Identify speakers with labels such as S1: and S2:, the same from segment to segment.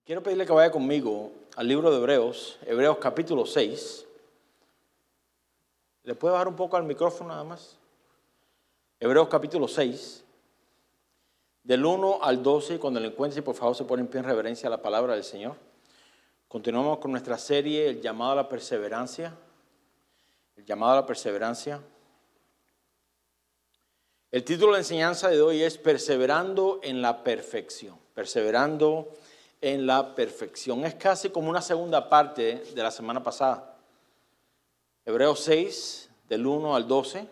S1: Quiero pedirle que vaya conmigo al libro de Hebreos, Hebreos capítulo 6. ¿Le puedo bajar un poco al micrófono nada más? Hebreos capítulo 6, del 1 al 12, cuando lo encuentre, por favor se pone en pie en reverencia a la palabra del Señor. Continuamos con nuestra serie, el llamado a la perseverancia. El llamado a la perseverancia. El título de la enseñanza de hoy es Perseverando en la perfección. Perseverando en la perfección. Es casi como una segunda parte de la semana pasada. Hebreos 6, del 1 al 12,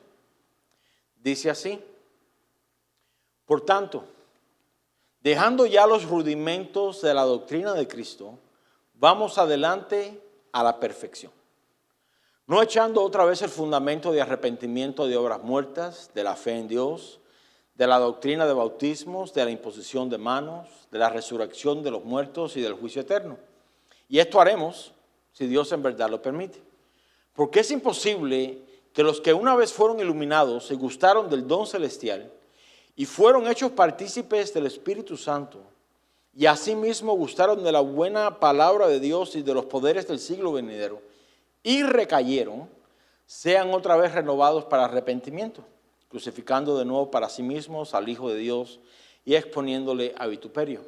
S1: dice así: Por tanto, dejando ya los rudimentos de la doctrina de Cristo, vamos adelante a la perfección. No echando otra vez el fundamento de arrepentimiento de obras muertas, de la fe en Dios, de la doctrina de bautismos, de la imposición de manos, de la resurrección de los muertos y del juicio eterno. Y esto haremos si Dios en verdad lo permite. Porque es imposible que los que una vez fueron iluminados se gustaron del don celestial y fueron hechos partícipes del Espíritu Santo y asimismo gustaron de la buena palabra de Dios y de los poderes del siglo venidero y recayeron, sean otra vez renovados para arrepentimiento, crucificando de nuevo para sí mismos al Hijo de Dios y exponiéndole a vituperio.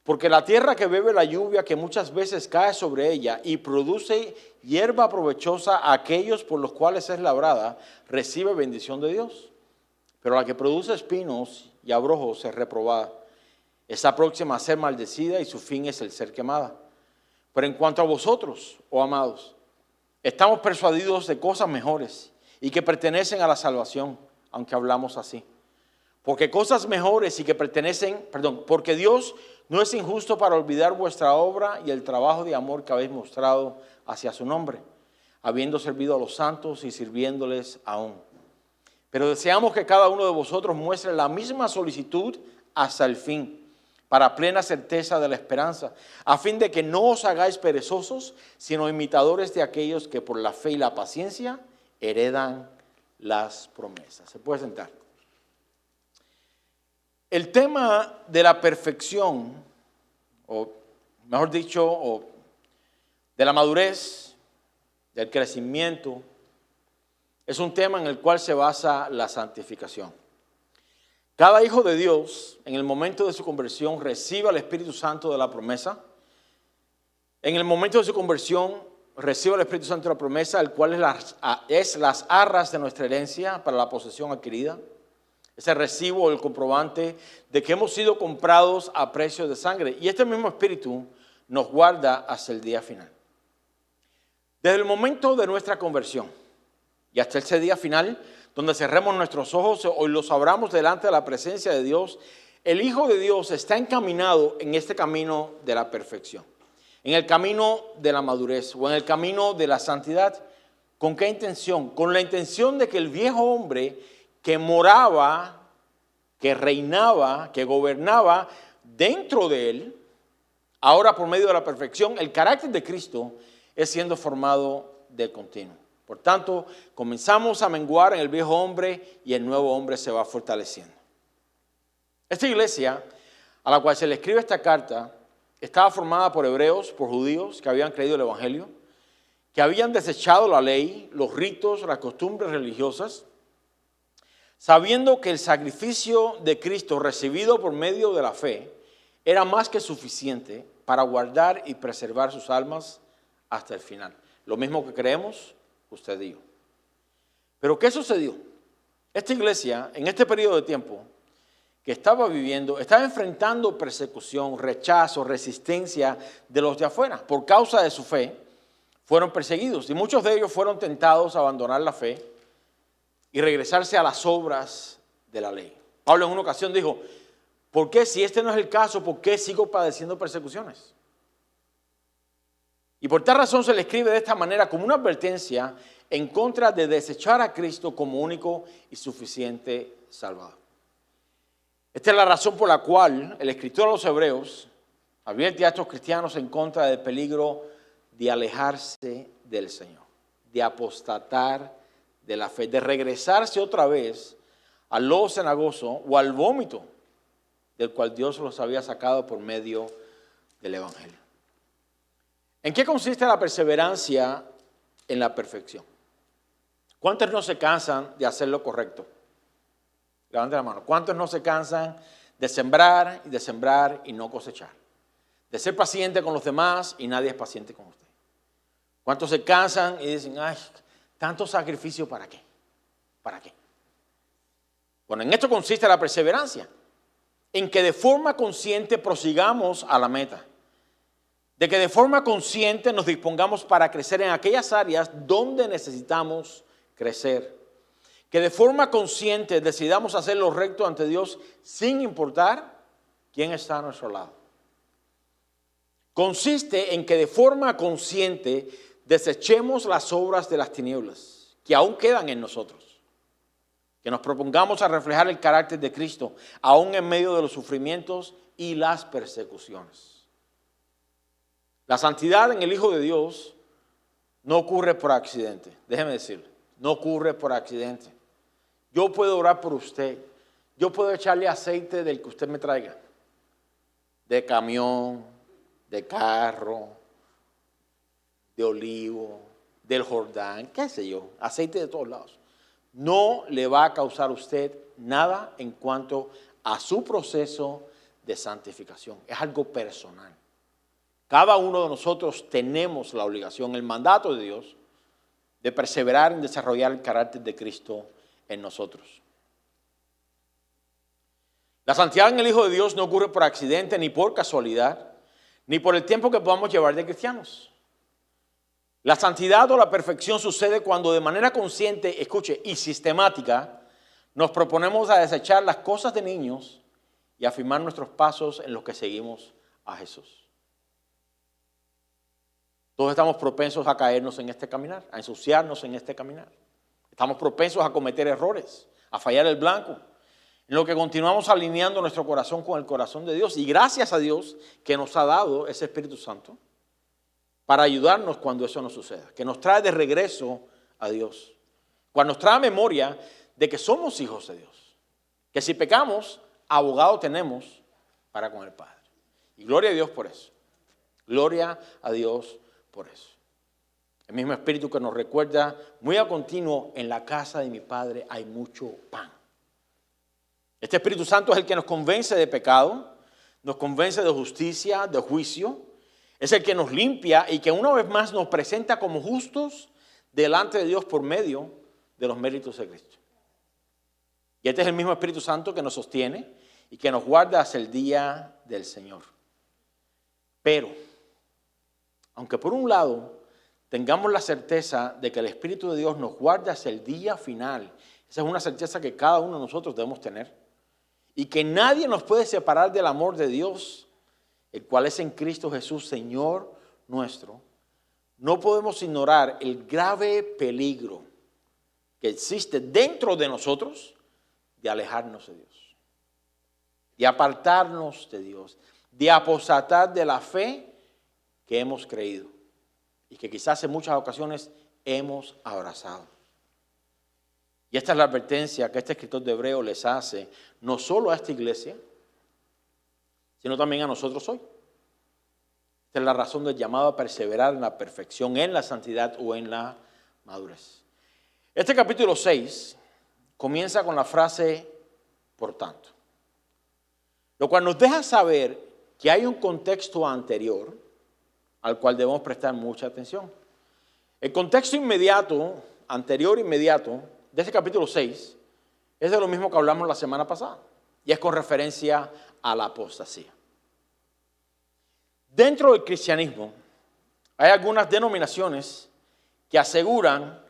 S1: Porque la tierra que bebe la lluvia que muchas veces cae sobre ella y produce hierba provechosa a aquellos por los cuales es labrada, recibe bendición de Dios. Pero la que produce espinos y abrojos es reprobada. Está próxima a ser maldecida y su fin es el ser quemada. Pero en cuanto a vosotros, oh amados, estamos persuadidos de cosas mejores y que pertenecen a la salvación, aunque hablamos así. Porque cosas mejores y que pertenecen, porque Dios no es injusto para olvidar vuestra obra y el trabajo de amor que habéis mostrado hacia su nombre, habiendo servido a los santos y sirviéndoles aún. Pero deseamos que cada uno de vosotros muestre la misma solicitud hasta el fin, para plena certeza de la esperanza, a fin de que no os hagáis perezosos, sino imitadores de aquellos que por la fe y la paciencia heredan las promesas. Se puede sentar. El tema de la perfección, o mejor dicho, de la madurez, del crecimiento, es un tema en el cual se basa la santificación. Cada hijo de Dios, en el momento de su conversión, recibe al Espíritu Santo de la promesa. En el momento de su conversión, recibe al Espíritu Santo de la promesa, el cual es las arras de nuestra herencia para la posesión adquirida. Ese recibo, el comprobante de que hemos sido comprados a precio de sangre. Y este mismo Espíritu nos guarda hasta el día final. Desde el momento de nuestra conversión y hasta ese día final, donde cerremos nuestros ojos o los abramos delante de la presencia de Dios, el Hijo de Dios está encaminado en este camino de la perfección, en el camino de la madurez o en el camino de la santidad. ¿Con qué intención? Con la intención de que el viejo hombre que moraba, que reinaba, que gobernaba dentro de él, ahora por medio de la perfección, el carácter de Cristo es siendo formado de continuo. Por tanto, comenzamos a menguar en el viejo hombre y el nuevo hombre se va fortaleciendo. Esta iglesia a la cual se le escribe esta carta estaba formada por hebreos, por judíos que habían creído el evangelio, que habían desechado la ley, los ritos, las costumbres religiosas, sabiendo que el sacrificio de Cristo recibido por medio de la fe era más que suficiente para guardar y preservar sus almas hasta el final. Lo mismo que creemos usted y yo. Pero ¿qué sucedió? Esta iglesia, en este periodo de tiempo que estaba viviendo, estaba enfrentando persecución, rechazo, resistencia de los de afuera. Por causa de su fe, fueron perseguidos y muchos de ellos fueron tentados a abandonar la fe y regresarse a las obras de la ley. Pablo en una ocasión dijo: ¿por qué, si este no es el caso, por qué sigo padeciendo persecuciones? Y por tal razón se le escribe de esta manera como una advertencia en contra de desechar a Cristo como único y suficiente Salvador. Esta es la razón por la cual el escritor a los hebreos advierte a estos cristianos en contra del peligro de alejarse del Señor, de apostatar de la fe, de regresarse otra vez al lodo cenagoso o al vómito del cual Dios los había sacado por medio del Evangelio. ¿En qué consiste la perseverancia en la perfección? ¿Cuántos no se cansan de hacer lo correcto? Levanten la mano. ¿Cuántos no se cansan de sembrar y no cosechar? De ser paciente con los demás y nadie es paciente con usted. ¿Cuántos se cansan y dicen, ay, tanto sacrificio para qué? ¿Para qué? Bueno, en esto consiste la perseverancia, en que de forma consciente prosigamos a la meta, de que de forma consciente nos dispongamos para crecer en aquellas áreas donde necesitamos crecer, que de forma consciente decidamos hacer lo recto ante Dios sin importar quién está a nuestro lado. Consiste en que de forma consciente desechemos las obras de las tinieblas que aún quedan en nosotros. Que nos propongamos a reflejar el carácter de Cristo, aún en medio de los sufrimientos y las persecuciones. La santidad en el Hijo de Dios no ocurre por accidente. Déjeme decirle, no ocurre por accidente. Yo puedo orar por usted. Yo puedo echarle aceite del que usted me traiga. De camión, de carro, de olivo, del Jordán, qué sé yo, aceite de todos lados. No le va a causar a usted nada en cuanto a su proceso de santificación. Es algo personal. Cada uno de nosotros tenemos la obligación, el mandato de Dios, de perseverar en desarrollar el carácter de Cristo en nosotros. La santidad en el Hijo de Dios no ocurre por accidente, ni por casualidad, ni por el tiempo que podamos llevar de cristianos. La santidad o la perfección sucede cuando de manera consciente, escuche, y sistemática, nos proponemos a desechar las cosas de niños y afirmar nuestros pasos en los que seguimos a Jesús. Todos estamos propensos a caernos en este caminar, a ensuciarnos en este caminar. Estamos propensos a cometer errores, a fallar el blanco, en lo que continuamos alineando nuestro corazón con el corazón de Dios. Y gracias a Dios que nos ha dado ese Espíritu Santo para ayudarnos cuando eso no suceda, que nos trae de regreso a Dios, cuando nos trae memoria de que somos hijos de Dios, que si pecamos, abogado tenemos para con el Padre. Y gloria a Dios por eso, gloria a Dios por eso. El mismo Espíritu que nos recuerda muy a continuo, en la casa de mi Padre hay mucho pan. Este Espíritu Santo es el que nos convence de pecado, nos convence de justicia, de juicio. Es el que nos limpia y que una vez más nos presenta como justos delante de Dios por medio de los méritos de Cristo. Y este es el mismo Espíritu Santo que nos sostiene y que nos guarda hasta el día del Señor. Pero, aunque por un lado tengamos la certeza de que el Espíritu de Dios nos guarda hasta el día final, esa es una certeza que cada uno de nosotros debemos tener, y que nadie nos puede separar del amor de Dios, el cual es en Cristo Jesús, Señor nuestro, no podemos ignorar el grave peligro que existe dentro de nosotros de alejarnos de Dios, de apartarnos de Dios, de apostatar de la fe que hemos creído y que quizás en muchas ocasiones hemos abrazado. Y esta es la advertencia que este escritor de Hebreos les hace, no solo a esta iglesia, sino también a nosotros hoy. Esta es la razón del llamado a perseverar en la perfección, en la santidad o en la madurez. Este capítulo 6 comienza con la frase por tanto, lo cual nos deja saber que hay un contexto anterior al cual debemos prestar mucha atención. El contexto inmediato, anterior inmediato, de este capítulo 6 es de lo mismo que hablamos la semana pasada y es con referencia a la apostasía. Dentro del cristianismo hay algunas denominaciones que aseguran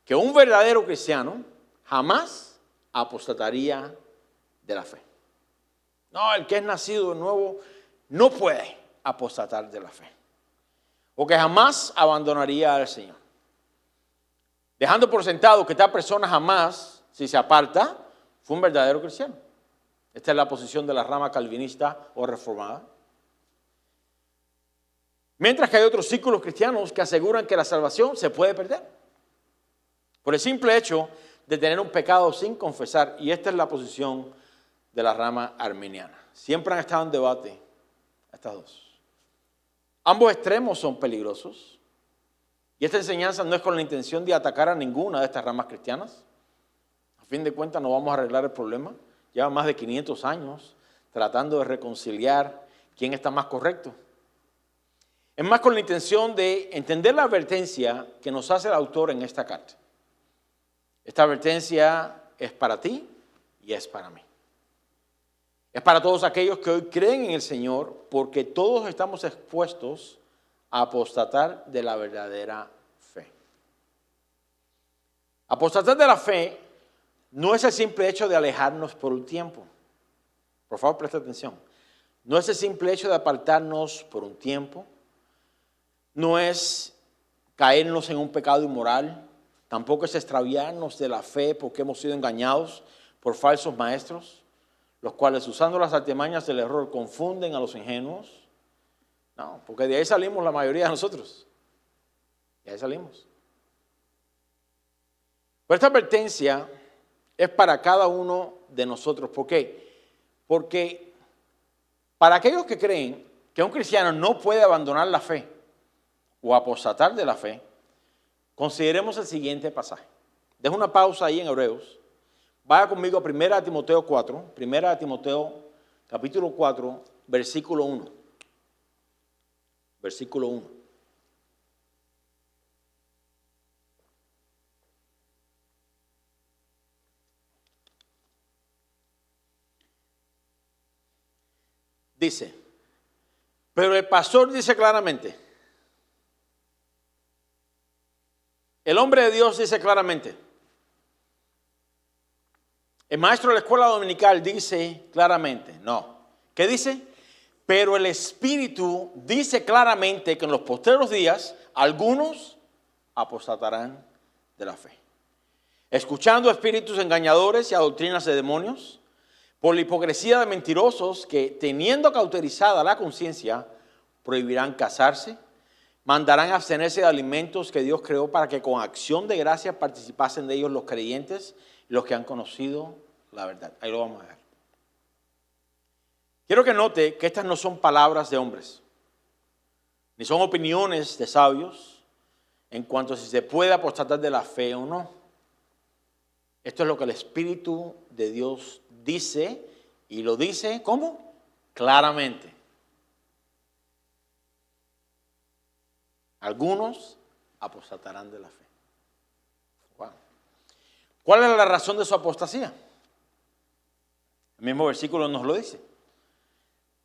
S1: que un verdadero cristiano jamás apostataría de la fe. No, el que es nacido de nuevo no puede apostatar de la fe. O que jamás abandonaría al Señor. Dejando por sentado que esta persona jamás, si se aparta, fue un verdadero cristiano. Esta es la posición de la rama calvinista o reformada. Mientras que hay otros círculos cristianos que aseguran que la salvación se puede perder por el simple hecho de tener un pecado sin confesar. Y esta es la posición de la rama arminiana. Siempre han estado en debate estas dos. Ambos extremos son peligrosos. Y esta enseñanza no es con la intención de atacar a ninguna de estas ramas cristianas. A fin de cuentas no vamos a arreglar el problema. Lleva más de 500 años tratando de reconciliar quién está más correcto. Es más con la intención de entender la advertencia que nos hace el autor en esta carta. Esta advertencia es para ti y es para mí. Es para todos aquellos que hoy creen en el Señor, porque todos estamos expuestos a apostatar de la verdadera fe. Apostatar de la fe no es el simple hecho de alejarnos por un tiempo. Por favor, presta atención. No es el simple hecho de apartarnos por un tiempo. No es caernos en un pecado inmoral. Tampoco es extraviarnos de la fe porque hemos sido engañados por falsos maestros, los cuales usando las artimañas del error confunden a los ingenuos. No, porque de ahí salimos la mayoría de nosotros. De ahí salimos. Pero esta advertencia es para cada uno de nosotros. ¿Por qué? Porque para aquellos que creen que un cristiano no puede abandonar la fe o apostatar de la fe, consideremos el siguiente pasaje. Dejo una pausa ahí en Hebreos. Vaya conmigo a 1 Timoteo 4, 1 Timoteo capítulo 4, versículo 1. Versículo 1. Dice, pero el pastor dice claramente, el hombre de Dios dice claramente, el maestro de la escuela dominical dice claramente, no. ¿Qué dice? Pero el Espíritu dice claramente que en los postreros días algunos apostatarán de la fe, escuchando a espíritus engañadores y a doctrinas de demonios, por la hipocresía de mentirosos que, teniendo cauterizada la conciencia, prohibirán casarse, mandarán abstenerse de alimentos que Dios creó para que con acción de gracia participasen de ellos los creyentes y los que han conocido la verdad. Ahí lo vamos a ver. Quiero que note que estas no son palabras de hombres, ni son opiniones de sabios en cuanto a si se puede apostatar de la fe o no. Esto es lo que el Espíritu de Dios dice, y lo dice, ¿cómo? Claramente. Algunos apostatarán de la fe. Wow. ¿Cuál es la razón de su apostasía? El mismo versículo nos lo dice.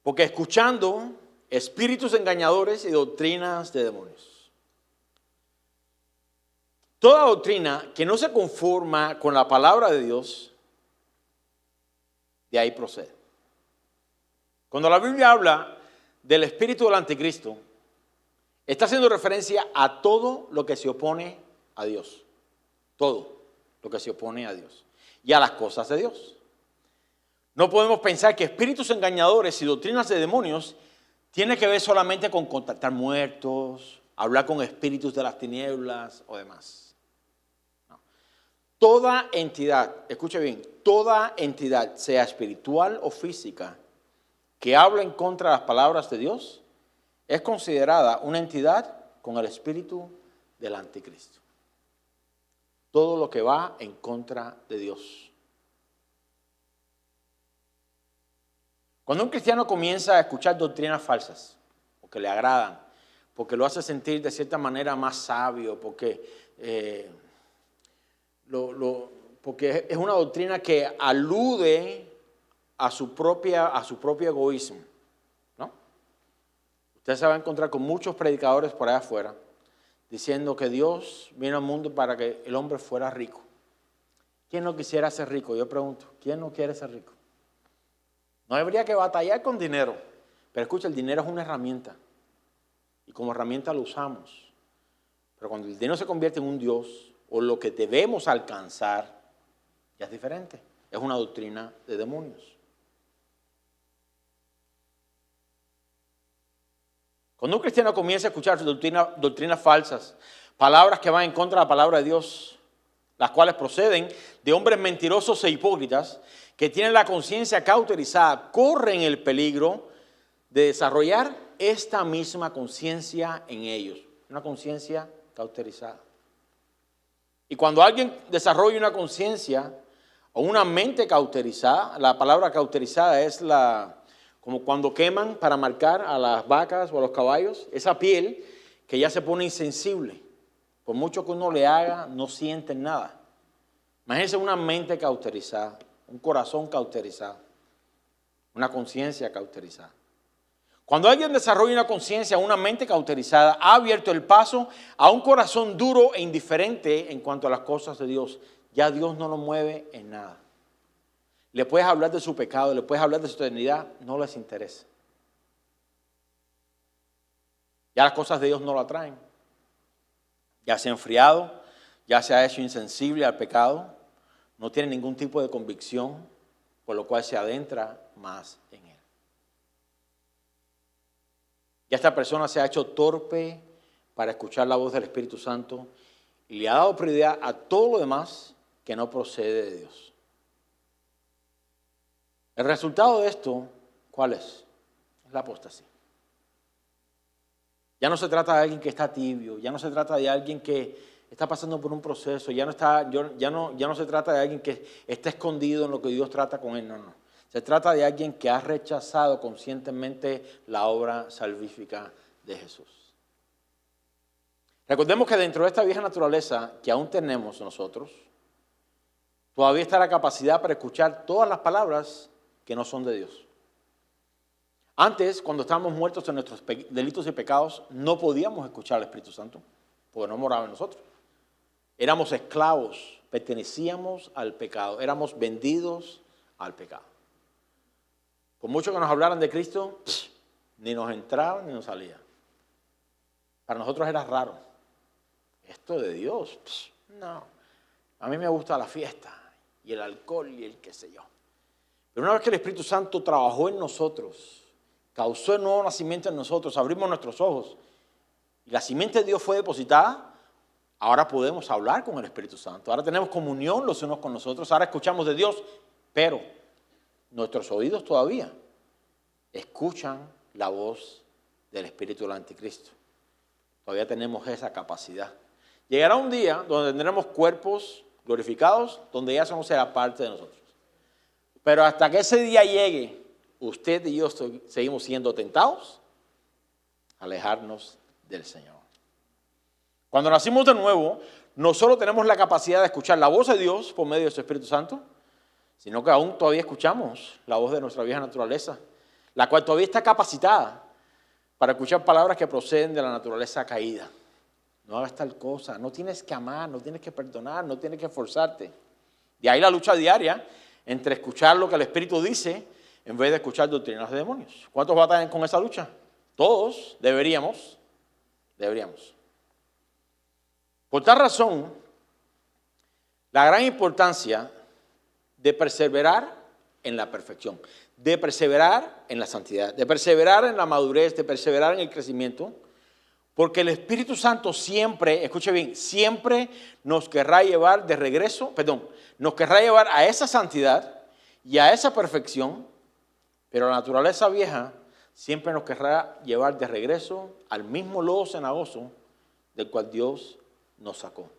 S1: Porque escuchando espíritus engañadores y doctrinas de demonios. Toda doctrina que no se conforma con la palabra de Dios, de ahí procede. Cuando la Biblia habla del espíritu del anticristo, está haciendo referencia a todo lo que se opone a Dios. Todo lo que se opone a Dios. Y a las cosas de Dios. No podemos pensar que espíritus engañadores y doctrinas de demonios tiene que ver solamente con contactar muertos, hablar con espíritus de las tinieblas o demás. No. Toda entidad, escuche bien, toda entidad, sea espiritual o física, que habla en contra de las palabras de Dios, es considerada una entidad con el espíritu del anticristo. Todo lo que va en contra de Dios. Cuando un cristiano comienza a escuchar doctrinas falsas, porque le agradan, porque lo hace sentir de cierta manera más sabio, porque, porque es una doctrina que alude a su propio egoísmo, ¿no? Usted se va a encontrar con muchos predicadores por allá afuera diciendo que Dios vino al mundo para que el hombre fuera rico. ¿Quién no quisiera ser rico? Yo pregunto, ¿quién no quiere ser rico? No habría que batallar con dinero, pero escucha, el dinero es una herramienta y como herramienta lo usamos. Pero cuando el dinero se convierte en un Dios o lo que debemos alcanzar, ya es diferente. Es una doctrina de demonios. Cuando un cristiano comienza a escuchar doctrinas falsas, palabras que van en contra de la palabra de Dios, las cuales proceden de hombres mentirosos e hipócritas, que tienen la conciencia cauterizada, corren el peligro de desarrollar esta misma conciencia en ellos, una conciencia cauterizada. Y cuando alguien desarrolla una conciencia o una mente cauterizada, la palabra cauterizada es como cuando queman para marcar a las vacas o a los caballos, esa piel que ya se pone insensible. Por mucho que uno le haga, no sienten nada. Imagínense una mente cauterizada, un corazón cauterizado, una conciencia cauterizada. Cuando alguien desarrolla una conciencia, una mente cauterizada, ha abierto el paso a un corazón duro e indiferente en cuanto a las cosas de Dios. Ya Dios no lo mueve en nada. Le puedes hablar de su pecado, le puedes hablar de su eternidad, no les interesa. Ya las cosas de Dios no lo atraen. Ya se ha enfriado, ya se ha hecho insensible al pecado, no tiene ningún tipo de convicción, por lo cual se adentra más en él. Ya esta persona se ha hecho torpe para escuchar la voz del Espíritu Santo y le ha dado prioridad a todo lo demás que no procede de Dios. El resultado de esto, ¿cuál es? Es la apostasía. Ya no se trata de alguien que está tibio, ya no se trata de alguien que está pasando por un proceso, ya no se trata de alguien que está escondido en lo que Dios trata con él, no. Se trata de alguien que ha rechazado conscientemente la obra salvífica de Jesús. Recordemos que dentro de esta vieja naturaleza que aún tenemos nosotros, todavía está la capacidad para escuchar todas las palabras que no son de Dios. Antes, cuando estábamos muertos en nuestros delitos y pecados, no podíamos escuchar al Espíritu Santo, porque no moraba en nosotros. Éramos esclavos, pertenecíamos al pecado, éramos vendidos al pecado. Por mucho que nos hablaran de Cristo, ni nos entraba ni nos salía. Para nosotros era raro. Esto de Dios, no. A mí me gusta la fiesta y el alcohol y el qué sé yo. Pero una vez que el Espíritu Santo trabajó en nosotros, causó el nuevo nacimiento en nosotros, abrimos nuestros ojos y la simiente de Dios fue depositada, ahora podemos hablar con el Espíritu Santo. Ahora tenemos comunión los unos con nosotros, ahora escuchamos de Dios, pero nuestros oídos todavía escuchan la voz del espíritu del anticristo. Todavía tenemos esa capacidad. Llegará un día donde tendremos cuerpos glorificados, donde ya eso no será parte de nosotros. Pero hasta que ese día llegue, usted y yo seguimos siendo tentados a alejarnos del Señor. Cuando nacimos de nuevo, no solo tenemos la capacidad de escuchar la voz de Dios por medio de su Espíritu Santo, sino que aún todavía escuchamos la voz de nuestra vieja naturaleza, la cual todavía está capacitada para escuchar palabras que proceden de la naturaleza caída. No hagas tal cosa, no tienes que amar, no tienes que perdonar, no tienes que esforzarte. De ahí la lucha diaria entre escuchar lo que el Espíritu dice en vez de escuchar doctrinas de demonios. ¿Cuántos batallan con esa lucha? Todos deberíamos. Por tal razón, la gran importancia de perseverar en la perfección, de perseverar en la santidad, de perseverar en la madurez, de perseverar en el crecimiento, porque el Espíritu Santo siempre, escuche bien, siempre nos querrá llevar de regreso, nos querrá llevar a esa santidad y a esa perfección, pero la naturaleza vieja siempre nos querrá llevar de regreso al mismo lodo cenagoso del cual Dios nos sacó.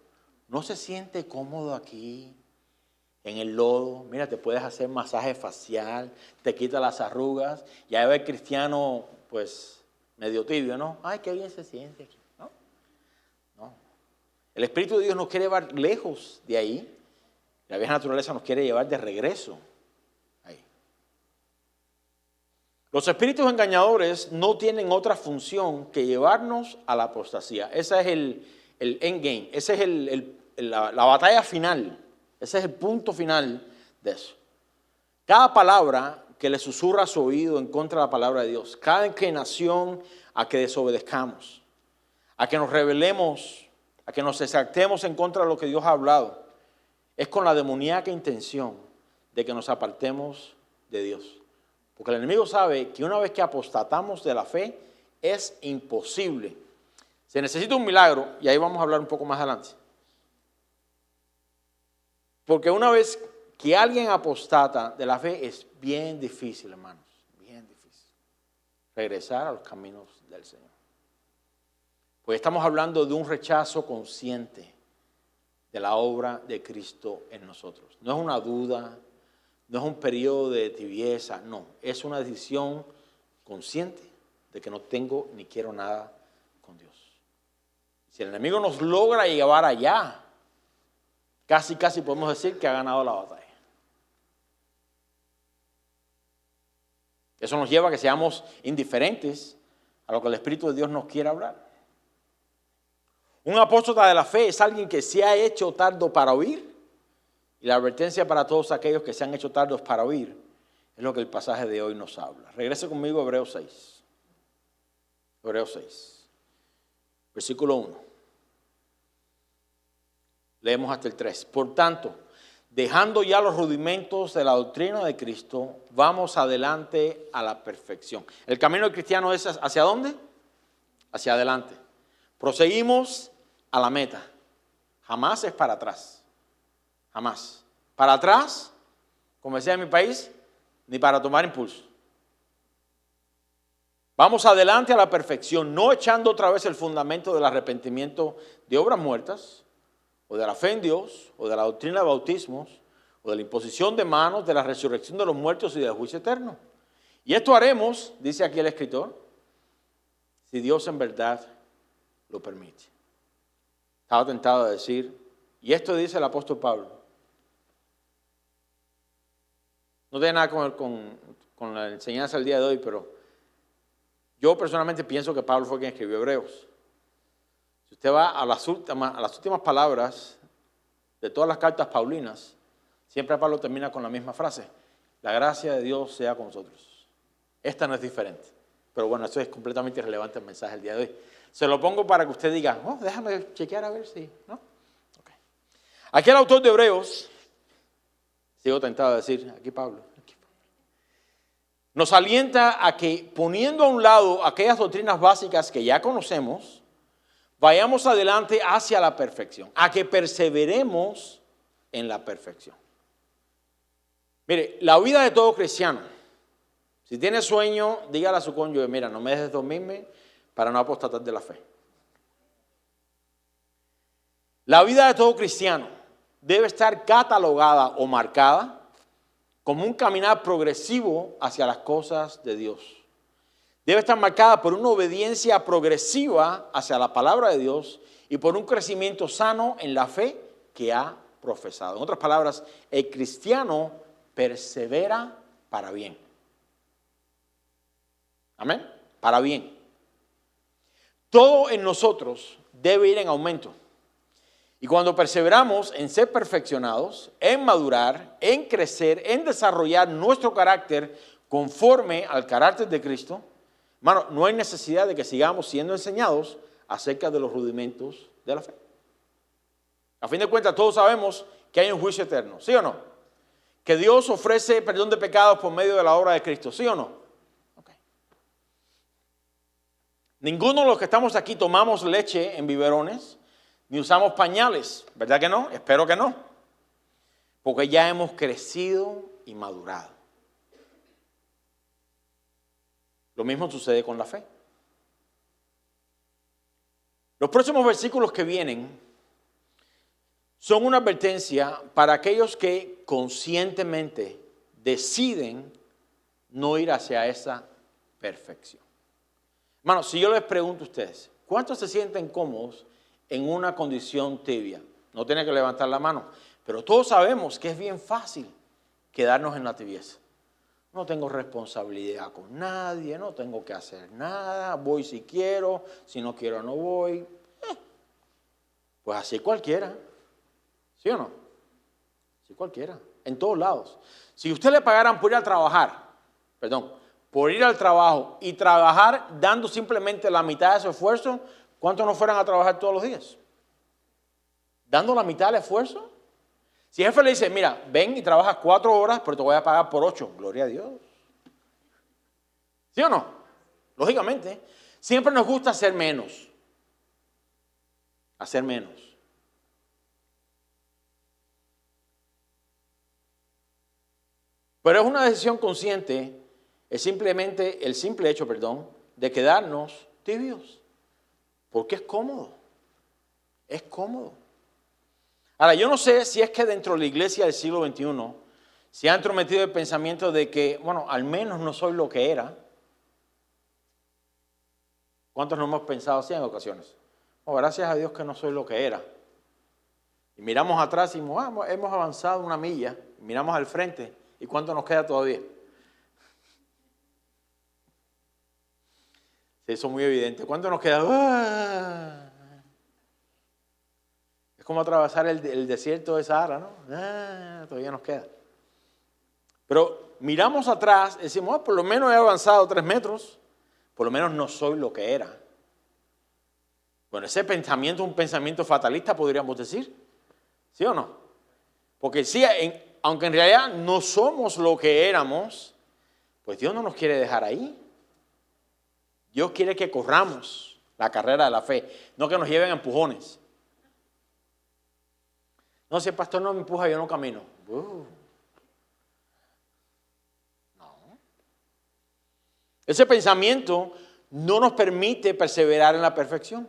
S1: ¿No se siente cómodo aquí? En el lodo, mira, te puedes hacer masaje facial, te quita las arrugas, ya ve el cristiano, pues, medio tibio, ¿no? Ay, qué bien se siente aquí, ¿no? No. El Espíritu de Dios nos quiere llevar lejos de ahí, la vieja naturaleza nos quiere llevar de regreso ahí. Los espíritus engañadores no tienen otra función que llevarnos a la apostasía. Ese es el endgame, esa es la batalla final. Ese es el punto final de eso. Cada palabra que le susurra a su oído en contra de la palabra de Dios, cada inclinación a que desobedezcamos, a que nos rebelemos, a que nos exaltemos en contra de lo que Dios ha hablado, es con la demoníaca intención de que nos apartemos de Dios. Porque el enemigo sabe que una vez que apostatamos de la fe, es imposible. Se necesita un milagro, y ahí vamos a hablar un poco más adelante. Porque una vez que alguien apostata de la fe es bien difícil, hermanos, bien difícil. regresar a los caminos del Señor. Pues estamos hablando de un rechazo consciente de la obra de Cristo en nosotros. No es una duda, no es un periodo de tibieza, no. Es una decisión consciente de que no tengo ni quiero nada con Dios. Si el enemigo nos logra llevar allá, casi podemos decir que ha ganado la batalla. Eso nos lleva a que seamos indiferentes a lo que el Espíritu de Dios nos quiere hablar. Un apóstata de la fe es alguien que se ha hecho tardo para oír, y la advertencia para todos aquellos que se han hecho tardos para oír es lo que el pasaje de hoy nos habla. Regrese conmigo a Hebreos 6. Hebreos 6, versículo 1. Leemos hasta el 3. Por tanto, dejando ya los rudimentos de la doctrina de Cristo, vamos adelante a la perfección. El camino del cristiano es ¿hacia dónde? Hacia adelante. Proseguimos a la meta. Jamás es para atrás. Jamás. Para atrás, como decía en mi país, ni para tomar impulso. Vamos adelante a la perfección, no echando otra vez el fundamento del arrepentimiento de obras muertas, o de la fe en Dios, o de la doctrina de bautismos, o de la imposición de manos, de la resurrección de los muertos y del juicio eterno. Y esto haremos, dice aquí el escritor, si Dios en verdad lo permite. Estaba tentado a decir, y esto dice el apóstol Pablo. No tiene nada que ver con la enseñanza del día de hoy, pero yo personalmente pienso que Pablo fue quien escribió Hebreos. Si usted va a las últimas palabras de todas las cartas paulinas, siempre Pablo termina con la misma frase: la gracia de Dios sea con nosotros. Esta no es diferente, pero bueno, eso es completamente irrelevante el mensaje del día de hoy. Se lo pongo para que usted diga, déjame chequear a ver si, ¿no? Okay. Aquí el autor de Hebreos, sigo tentado a decir, aquí Pablo, nos alienta a que, poniendo a un lado aquellas doctrinas básicas que ya conocemos, vayamos adelante hacia la perfección, a que perseveremos en la perfección. Mire, la vida de todo cristiano, si tiene sueño, dígale a su cónyuge, mira, no me dejes dormirme para no apostatar de la fe. La vida de todo cristiano debe estar catalogada o marcada como un caminar progresivo hacia las cosas de Dios. Debe estar marcada por una obediencia progresiva hacia la palabra de Dios y por un crecimiento sano en la fe que ha profesado. En otras palabras, el cristiano persevera para bien. Amén. Para bien. Todo en nosotros debe ir en aumento. Y cuando perseveramos en ser perfeccionados, en madurar, en crecer, en desarrollar nuestro carácter conforme al carácter de Cristo, hermano, no hay necesidad de que sigamos siendo enseñados acerca de los rudimentos de la fe. A fin de cuentas, todos sabemos que hay un juicio eterno, ¿sí o no? Que Dios ofrece perdón de pecados por medio de la obra de Cristo, ¿sí o no? Okay. Ninguno de los que estamos aquí tomamos leche en biberones, ni usamos pañales, ¿verdad que no? Espero que no. Porque ya hemos crecido y madurado. Lo mismo sucede con la fe. Los próximos versículos que vienen son una advertencia para aquellos que conscientemente deciden no ir hacia esa perfección. Hermanos, si yo les pregunto a ustedes, ¿cuántos se sienten cómodos en una condición tibia? No tiene que levantar la mano, pero todos sabemos que es bien fácil quedarnos en la tibieza. No tengo responsabilidad con nadie, no tengo que hacer nada, voy si quiero, si no quiero no voy. Pues así cualquiera, ¿sí o no? Así cualquiera, en todos lados. Si usted le pagaran por ir a trabajar, por ir al trabajo y trabajar dando simplemente la mitad de su esfuerzo, ¿cuántos no fueran a trabajar todos los días? ¿Dando la mitad del esfuerzo? Si el jefe le dice, mira, ven y trabajas 4 horas, pero te voy a pagar por 8. Gloria a Dios. ¿Sí o no? Lógicamente, siempre nos gusta hacer menos. Hacer menos. Pero es una decisión consciente es simplemente el simple hecho, de quedarnos tibios. Porque es cómodo. Es cómodo. Ahora, yo no sé si es que dentro de la iglesia del siglo XXI se ha entrometido el pensamiento de que, bueno, al menos no soy lo que era. ¿Cuántos no hemos pensado así en ocasiones? Oh, gracias a Dios que no soy lo que era. Y miramos atrás y decimos, hemos avanzado una milla. Y miramos al frente. ¿Y cuánto nos queda todavía? Sí, eso es muy evidente. ¿Cuánto nos queda? Es como atravesar el desierto de Sahara, ¿no? Todavía nos queda. Pero miramos atrás y decimos, por lo menos he avanzado 3 metros. Por lo menos no soy lo que era. Bueno, ese pensamiento es un pensamiento fatalista, podríamos decir. ¿Sí o no? Porque sí, aunque en realidad no somos lo que éramos, pues Dios no nos quiere dejar ahí. Dios quiere que corramos la carrera de la fe, no que nos lleven a empujones. No, si el pastor no me empuja, yo no camino. No. Ese pensamiento no nos permite perseverar en la perfección.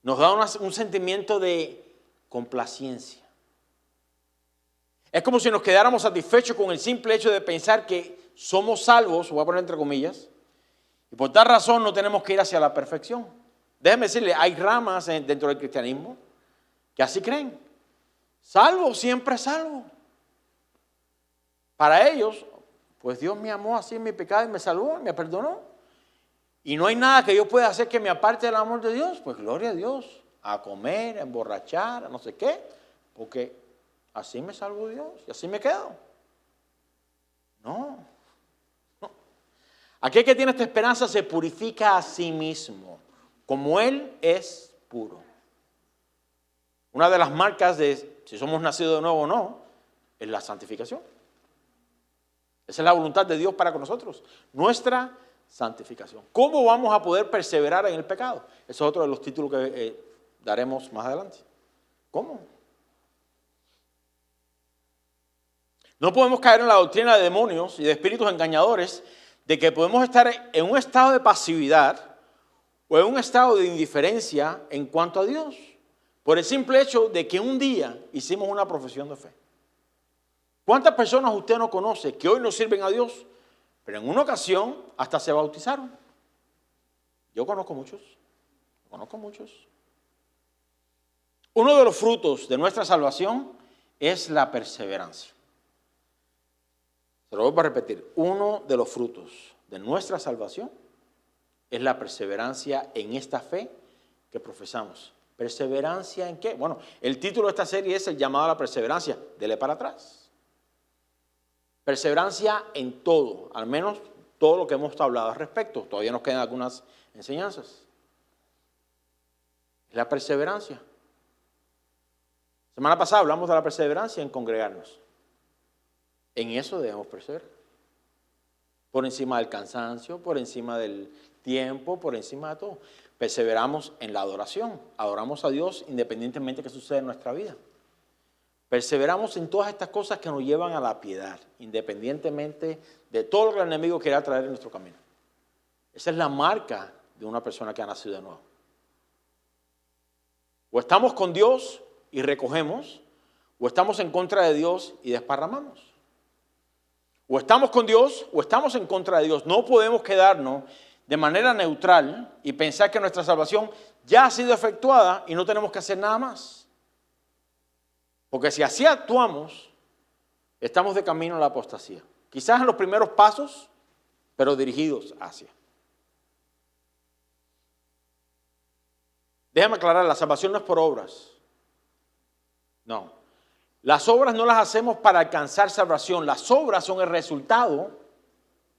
S1: Nos da un sentimiento de complacencia. Es como si nos quedáramos satisfechos con el simple hecho de pensar que somos salvos, voy a poner entre comillas, y por tal razón no tenemos que ir hacia la perfección. Déjeme decirle, hay ramas dentro del cristianismo que así creen. Salvo, siempre salvo. Para ellos, pues Dios me amó así en mi pecado y me salvó, me perdonó. Y no hay nada que yo pueda hacer que me aparte del amor de Dios. Pues gloria a Dios, a comer, a emborrachar, a no sé qué, porque así me salvó Dios y así me quedo. No. Aquel que tiene esta esperanza se purifica a sí mismo, como Él es puro. Una de las marcas de si somos nacidos de nuevo o no, es la santificación. Esa es la voluntad de Dios para con nosotros, nuestra santificación. ¿Cómo vamos a poder perseverar en el pecado? Ese es otro de los títulos que daremos más adelante. ¿Cómo? No podemos caer en la doctrina de demonios y de espíritus engañadores de que podemos estar en un estado de pasividad o en un estado de indiferencia en cuanto a Dios, por el simple hecho de que un día hicimos una profesión de fe. ¿Cuántas personas usted no conoce que hoy no sirven a Dios, pero en una ocasión hasta se bautizaron? Yo conozco muchos. Uno de los frutos de nuestra salvación es la perseverancia. Se lo vuelvo a repetir. Uno de los frutos de nuestra salvación es la perseverancia en esta fe que profesamos. ¿Perseverancia en qué? Bueno, el título de esta serie es el llamado a la perseverancia. Dele para atrás. Perseverancia en todo, al menos todo lo que hemos hablado al respecto. Todavía nos quedan algunas enseñanzas. La perseverancia. Semana pasada hablamos de la perseverancia en congregarnos. En eso debemos perseverar. Por encima del cansancio, por encima del tiempo, por encima de todo. Perseveramos en la adoración. Adoramos a Dios independientemente de qué suceda en nuestra vida. Perseveramos en todas estas cosas que nos llevan a la piedad, independientemente de todo lo que el enemigo quiera traer en nuestro camino. Esa es la marca de una persona que ha nacido de nuevo. O estamos con Dios y recogemos, o estamos en contra de Dios y desparramamos. O estamos con Dios o estamos en contra de Dios. No podemos quedarnos de manera neutral y pensar que nuestra salvación ya ha sido efectuada y no tenemos que hacer nada más. Porque si así actuamos, estamos de camino a la apostasía. Quizás en los primeros pasos, pero dirigidos hacia. Déjame aclarar, la salvación no es por obras. No. Las obras no las hacemos para alcanzar salvación. Las obras son el resultado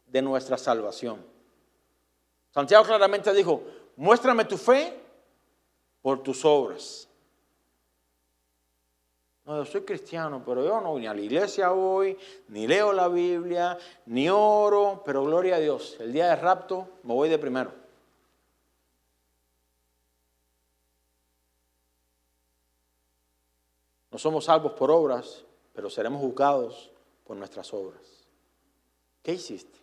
S1: de nuestra salvación. Santiago claramente dijo, muéstrame tu fe por tus obras. No, yo soy cristiano, pero yo no voy ni a la iglesia hoy, ni leo la Biblia, ni oro, pero gloria a Dios, el día del rapto me voy de primero. No somos salvos por obras, pero seremos juzgados por nuestras obras. ¿Qué hiciste?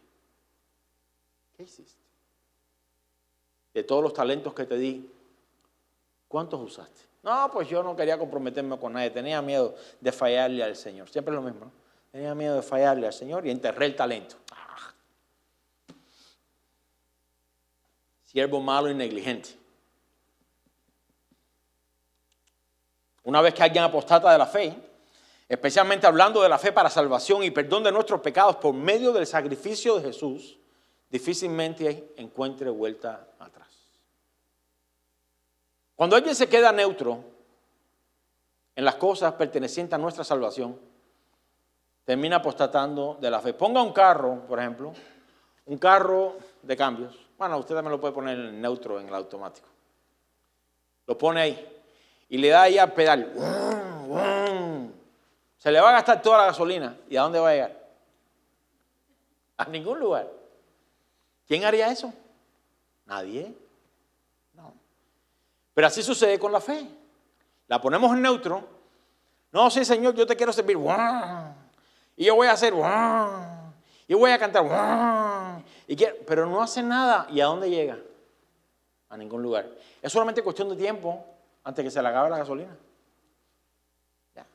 S1: ¿Qué hiciste? De todos los talentos que te di, ¿cuántos usaste? No, pues yo no quería comprometerme con nadie, tenía miedo de fallarle al Señor. Siempre es lo mismo, ¿no? Tenía miedo de fallarle al Señor y enterré el talento. Siervo malo y negligente. Una vez que alguien apostata de la fe, especialmente hablando de la fe para salvación y perdón de nuestros pecados por medio del sacrificio de Jesús, difícilmente encuentre vuelta atrás. Cuando alguien se queda neutro en las cosas pertenecientes a nuestra salvación, termina apostatando de la fe. Ponga un carro, por ejemplo, un carro de cambios. Bueno, usted también lo puede poner en neutro en el automático. Lo pone ahí y le da ahí al pedal. Se le va a gastar toda la gasolina. ¿Y a dónde va a llegar? A ningún lugar. ¿Quién haría eso? Nadie. No. Pero así sucede con la fe. La ponemos en neutro. No, sí, Señor, yo te quiero servir. Y yo voy a hacer. Y voy a cantar. Pero no hace nada. ¿Y a dónde llega? A ningún lugar. Es solamente cuestión de tiempo antes que se le acabe la gasolina. Ya.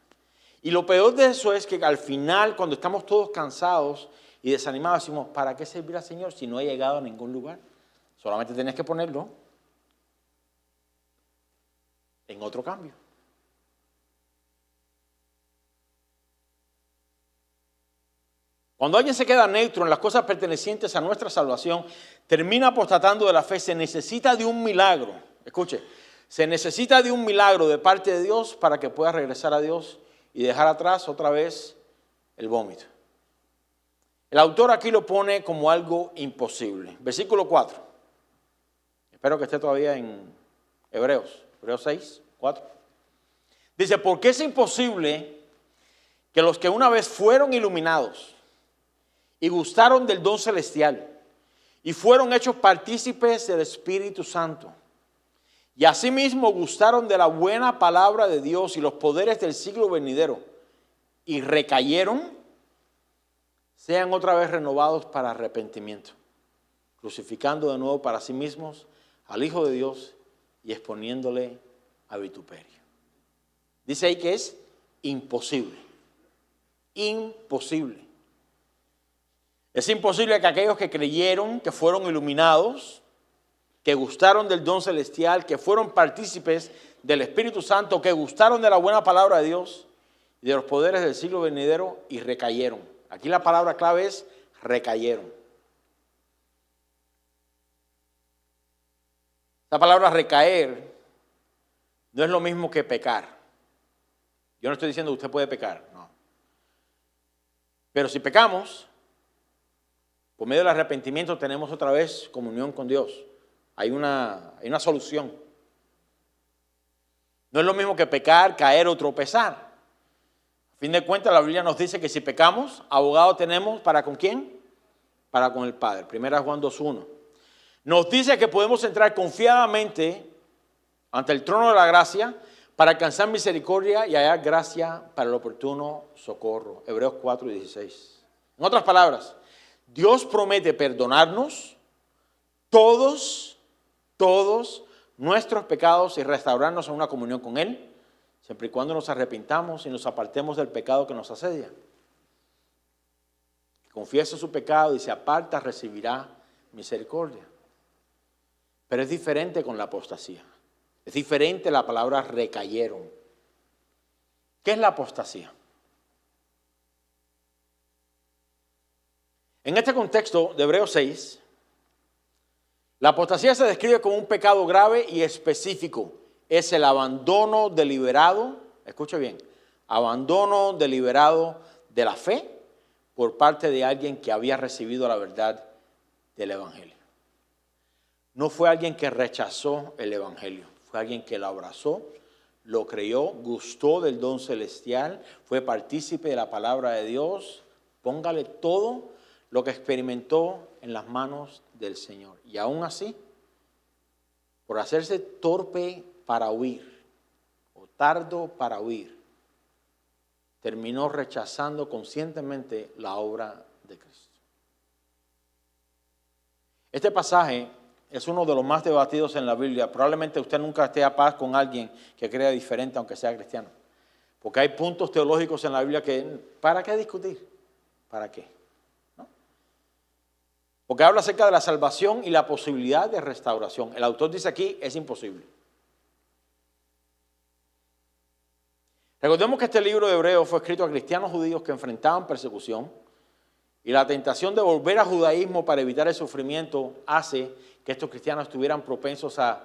S1: Y lo peor de eso es que al final, cuando estamos todos cansados y desanimados, decimos, ¿para qué servir al Señor si no he llegado a ningún lugar? Solamente tienes que ponerlo en otro cambio. Cuando alguien se queda neutro en las cosas pertenecientes a nuestra salvación, termina apostatando de la fe, se necesita de un milagro. Escuche, se necesita de un milagro de parte de Dios para que pueda regresar a Dios y dejar atrás otra vez el vómito. El autor aquí lo pone como algo imposible. Versículo 4. Espero que esté todavía en Hebreos 6, 4. Dice, porque es imposible que los que una vez fueron iluminados y gustaron del don celestial y fueron hechos partícipes del Espíritu Santo y asimismo gustaron de la buena palabra de Dios y los poderes del siglo venidero y recayeron, sean otra vez renovados para arrepentimiento, crucificando de nuevo para sí mismos al Hijo de Dios y exponiéndole a vituperio. Dice ahí que es imposible. Imposible. Es imposible que aquellos que creyeron, que fueron iluminados, que gustaron del don celestial, que fueron partícipes del Espíritu Santo, que gustaron de la buena palabra de Dios y de los poderes del siglo venidero y recayeron. Aquí la palabra clave es recayeron. La palabra recaer no es lo mismo que pecar. Yo no estoy diciendo que usted puede pecar, no. Pero si pecamos, por medio del arrepentimiento tenemos otra vez comunión con Dios. Hay una solución. No es lo mismo que pecar, caer o tropezar. A fin de cuentas, la Biblia nos dice que si pecamos, abogado tenemos ¿para con quién? Para con el Padre. 1 Juan 2:1. Nos dice que podemos entrar confiadamente ante el trono de la gracia para alcanzar misericordia y hallar gracia para el oportuno socorro. Hebreos 4:16. En otras palabras, Dios promete perdonarnos todos nuestros pecados y restaurarnos en una comunión con Él, siempre y cuando nos arrepintamos y nos apartemos del pecado que nos asedia. Confiesa su pecado y se aparta, recibirá misericordia. Pero es diferente con la apostasía. Es diferente la palabra recayeron. ¿Qué es la apostasía? En este contexto de Hebreos 6, la apostasía se describe como un pecado grave y específico. Es el abandono deliberado, escuche bien, abandono deliberado de la fe por parte de alguien que había recibido la verdad del Evangelio. No fue alguien que rechazó el Evangelio, fue alguien que lo abrazó, lo creyó, gustó del don celestial, fue partícipe de la palabra de Dios. Póngale todo lo que experimentó en las manos del Señor. Y aún así, por hacerse torpe para huir, o tardo para huir, terminó rechazando conscientemente la obra de Cristo. Este pasaje es uno de los más debatidos en la Biblia. Probablemente usted nunca esté a paz con alguien que crea diferente, aunque sea cristiano. Porque hay puntos teológicos en la Biblia que, ¿para qué discutir? ¿Para qué? ¿No? Porque habla acerca de la salvación y la posibilidad de restauración. El autor dice aquí, es imposible. Recordemos que este libro de Hebreos fue escrito a cristianos judíos que enfrentaban persecución y la tentación de volver al judaísmo para evitar el sufrimiento hace que estos cristianos estuvieran propensos a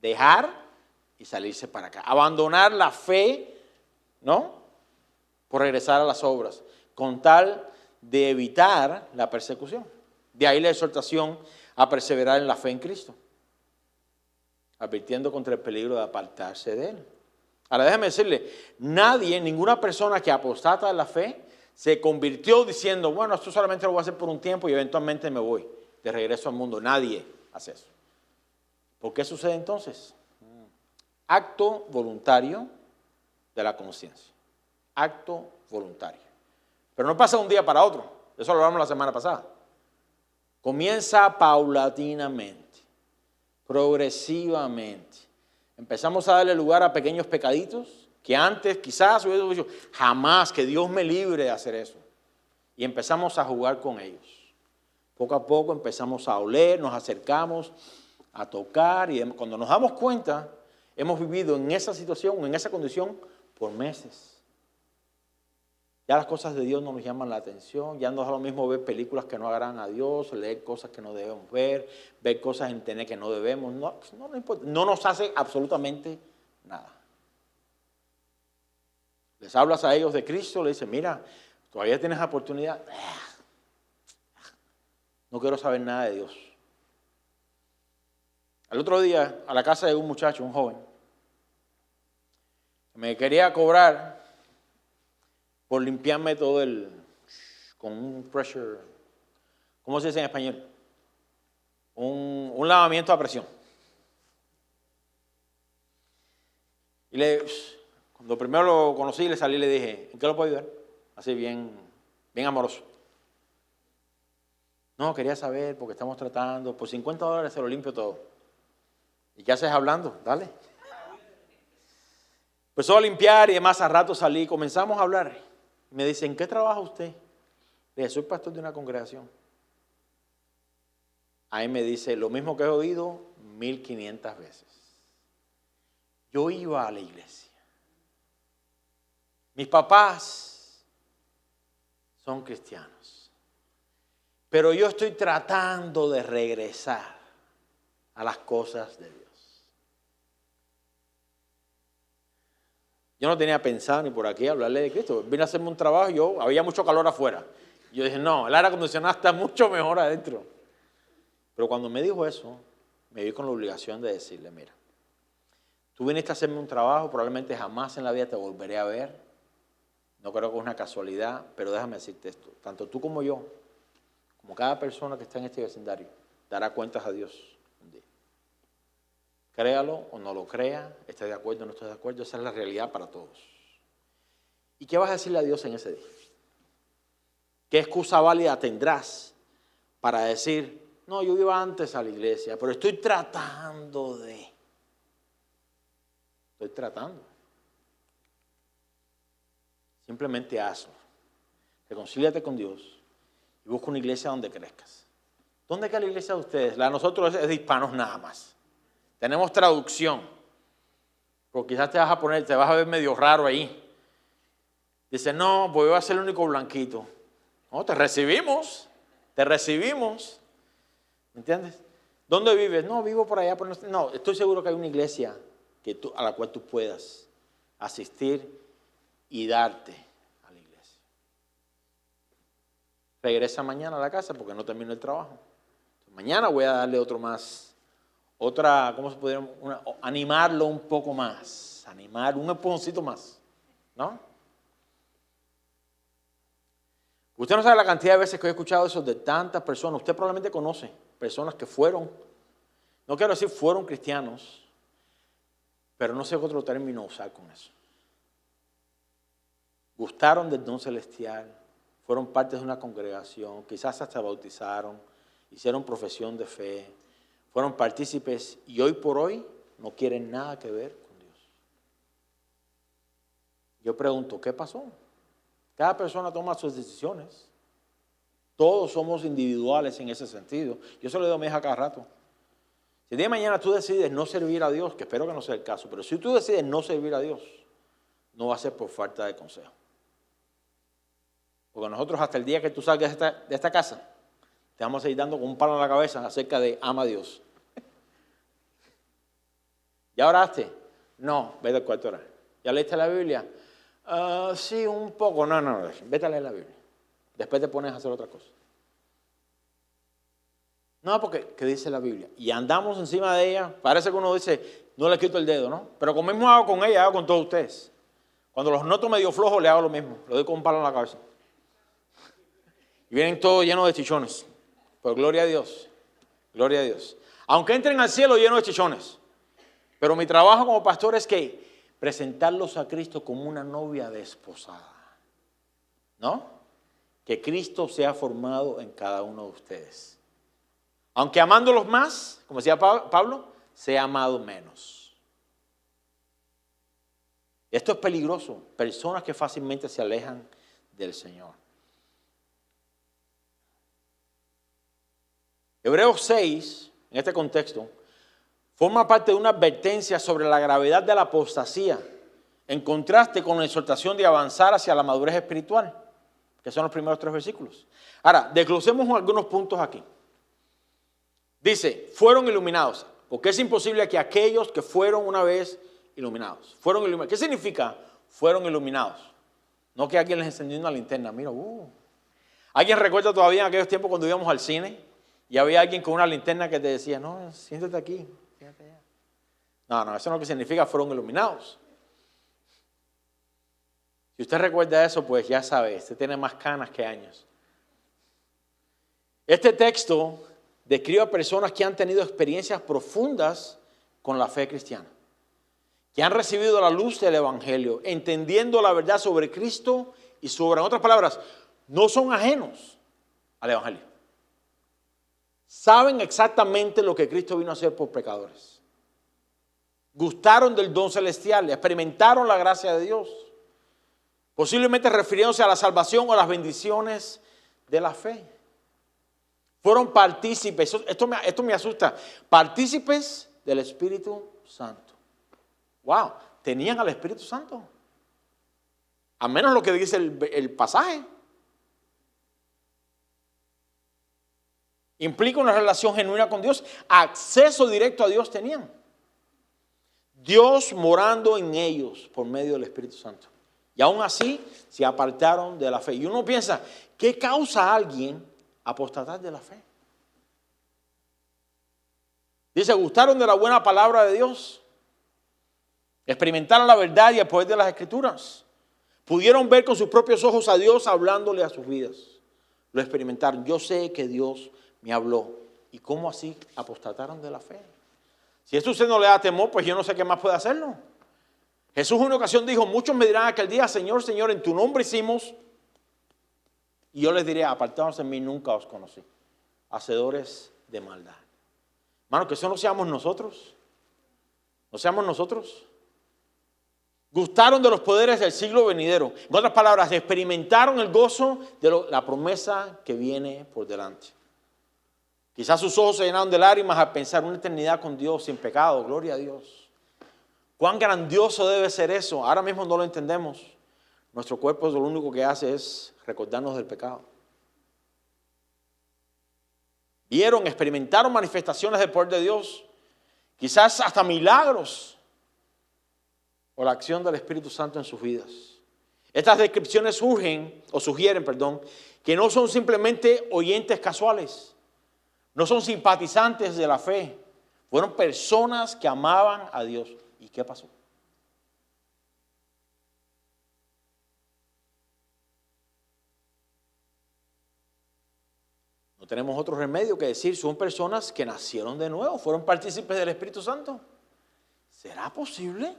S1: dejar y salirse para acá. Abandonar la fe, ¿no? Por regresar a las obras, con tal de evitar la persecución. De ahí la exhortación a perseverar en la fe en Cristo, advirtiendo contra el peligro de apartarse de Él. Ahora déjeme decirle, nadie, ninguna persona que apostata de la fe se convirtió diciendo, bueno, esto solamente lo voy a hacer por un tiempo y eventualmente me voy de regreso al mundo. Nadie hace eso. ¿Por qué sucede entonces? Acto voluntario de la conciencia. Acto voluntario. Pero no pasa de un día para otro. Eso lo hablamos la semana pasada. Comienza paulatinamente, progresivamente. Empezamos a darle lugar a pequeños pecaditos que antes quizás hubiera dicho, jamás, que Dios me libre de hacer eso. Y empezamos a jugar con ellos. Poco a poco empezamos a oler, nos acercamos a tocar y cuando nos damos cuenta, hemos vivido en esa situación, en esa condición por meses. Ya las cosas de Dios no nos llaman la atención, ya no es lo mismo ver películas que no agradan a Dios, leer cosas que no debemos ver cosas en internet que no debemos, no importa, no nos hace absolutamente nada. Les hablas a ellos de Cristo, le dices, mira, todavía tienes la oportunidad. No quiero saber nada de Dios. El otro día a la casa de un muchacho, un joven, me quería cobrar por limpiarme todo con un pressure, ¿cómo se dice en español? Un lavamiento a presión. Y cuando primero lo conocí, le salí y le dije, ¿en qué lo puedo ayudar? Así bien amoroso. No, quería saber, porque estamos tratando, por $50 se lo limpio todo. ¿Y qué haces hablando? Dale. Empezó a limpiar y demás, a rato salí, comenzamos a hablar. Me dice, ¿en qué trabaja usted? Le dije, soy pastor de una congregación. Ahí me dice, lo mismo que he oído 1500 veces. Yo iba a la iglesia. Mis papás son cristianos. Pero yo estoy tratando de regresar a las cosas de Dios. Yo no tenía pensado ni por aquí hablarle de Cristo. Vine a hacerme un trabajo y había mucho calor afuera. Yo dije, no, el aire acondicionado está mucho mejor adentro. Pero cuando me dijo eso, me vi con la obligación de decirle, mira, tú viniste a hacerme un trabajo, probablemente jamás en la vida te volveré a ver. No creo que es una casualidad, pero déjame decirte esto. Tanto tú como yo, como cada persona que está en este vecindario, dará cuentas a Dios un día. Créalo o no lo crea, esté de acuerdo o no esté de acuerdo, esa es la realidad para todos. ¿Y qué vas a decirle a Dios en ese día? ¿Qué excusa válida tendrás para decir, no, yo iba antes a la iglesia, pero estoy tratando de... Estoy tratando. Simplemente hazlo. Reconcíliate con Dios y busca una iglesia donde crezcas. ¿Dónde queda la iglesia de ustedes? La de nosotros es de hispanos nada más. Tenemos traducción. Porque quizás te vas a ver medio raro ahí. Dice, no, pues voy a ser el único blanquito. No, te recibimos. Te recibimos. ¿Me entiendes? ¿Dónde vives? No, vivo por allá. No, estoy seguro que hay una iglesia a la cual tú puedas asistir y darte a la iglesia. Regresa mañana a la casa porque no termino el trabajo. Mañana voy a darle ¿cómo se podría? Animarlo un poco más. Animar un empujoncito más. ¿No? Usted no sabe la cantidad de veces que he escuchado eso de tantas personas. Usted probablemente conoce personas que no quiero decir fueron cristianos, pero no sé qué otro término usar con eso. Gustaron del don celestial, fueron parte de una congregación, quizás hasta bautizaron, hicieron profesión de fe, fueron partícipes y hoy por hoy no quieren nada que ver con Dios. Yo pregunto, ¿qué pasó? Cada persona toma sus decisiones. Todos somos individuales en ese sentido. Yo se lo digo a mi hija cada rato. Si el día de mañana tú decides no servir a Dios, que espero que no sea el caso, pero si tú decides no servir a Dios, no va a ser por falta de consejo. Porque nosotros hasta el día que tú salgas de esta casa, te vamos a seguir dando con un palo en la cabeza acerca de ama a Dios. ¿Ya oraste? No, vete al cuarto a orar. ¿Ya leíste la Biblia? Sí, un poco. No, vete a leer la Biblia. Después te pones a hacer otra cosa. No, porque, ¿qué dice la Biblia? Y andamos encima de ella. Parece que uno dice, no le quito el dedo, ¿no? Pero como mismo hago con ella, hago con todos ustedes. Cuando los noto medio flojos, le hago lo mismo. Le doy con un palo en la cabeza. Y vienen todos llenos de chichones. Pero gloria a Dios. Gloria a Dios. Aunque entren al cielo llenos de chichones. Pero mi trabajo como pastor es que presentarlos a Cristo como una novia desposada. ¿No? Que Cristo sea formado en cada uno de ustedes. Aunque amándolos más, como decía Pablo, sea amado menos. Esto es peligroso. Personas que fácilmente se alejan del Señor. Hebreos 6, en este contexto, forma parte de una advertencia sobre la gravedad de la apostasía, en contraste con la exhortación de avanzar hacia la madurez espiritual, que son los primeros 3 versículos. Ahora, desglosemos algunos puntos aquí. Dice, fueron iluminados, porque es imposible que aquellos que fueron una vez iluminados, fueron iluminados. ¿Qué significa fueron iluminados? No que alguien les encendió una linterna, mira, ¿Alguien recuerda todavía en aquellos tiempos cuando íbamos al cine y había alguien con una linterna que te decía, no, siéntate aquí, siéntate allá? No, eso no es lo que significa fueron iluminados. Si usted recuerda eso, pues ya sabe, usted tiene más canas que años. Este texto describe a personas que han tenido experiencias profundas con la fe cristiana, que han recibido la luz del Evangelio, entendiendo la verdad sobre Cristo y sobre, en otras palabras, no son ajenos al Evangelio. Saben exactamente lo que Cristo vino a hacer por pecadores. Gustaron del don celestial, experimentaron la gracia de Dios, posiblemente refiriéndose a la salvación o las bendiciones de la fe. Fueron partícipes, esto me asusta, partícipes del Espíritu Santo. Wow, tenían al Espíritu Santo. A menos lo que dice el pasaje. Implica una relación genuina con Dios. Acceso directo a Dios tenían. Dios morando en ellos por medio del Espíritu Santo. Y aún así se apartaron de la fe. Y uno piensa, ¿qué causa a alguien apostatar de la fe? Dice, gustaron de la buena palabra de Dios. Experimentaron la verdad y el poder de las Escrituras. Pudieron ver con sus propios ojos a Dios hablándole a sus vidas. Lo experimentaron. Yo sé que Dios me habló. ¿Y cómo así apostataron de la fe? Si esto a usted no le da temor, pues yo no sé qué más puede hacerlo. Jesús en una ocasión dijo, muchos me dirán aquel día, Señor, Señor, en tu nombre hicimos. Y yo les diré, apartados de mí, nunca os conocí. Hacedores de maldad. Hermano, que eso no seamos nosotros. No seamos nosotros. Gustaron de los poderes del siglo venidero. En otras palabras, experimentaron el gozo de la promesa que viene por delante. Quizás sus ojos se llenaron de lágrimas al pensar una eternidad con Dios sin pecado. Gloria a Dios. Cuán grandioso debe ser eso. Ahora mismo no lo entendemos. Nuestro cuerpo lo único que hace es recordarnos del pecado. Vieron, experimentaron manifestaciones del poder de Dios. Quizás hasta milagros. O la acción del Espíritu Santo en sus vidas. Estas descripciones sugieren, que no son simplemente oyentes casuales. No son simpatizantes de la fe. Fueron personas que amaban a Dios. ¿Y qué pasó? No tenemos otro remedio que decir, son personas que nacieron de nuevo, fueron partícipes del Espíritu Santo. ¿Será posible?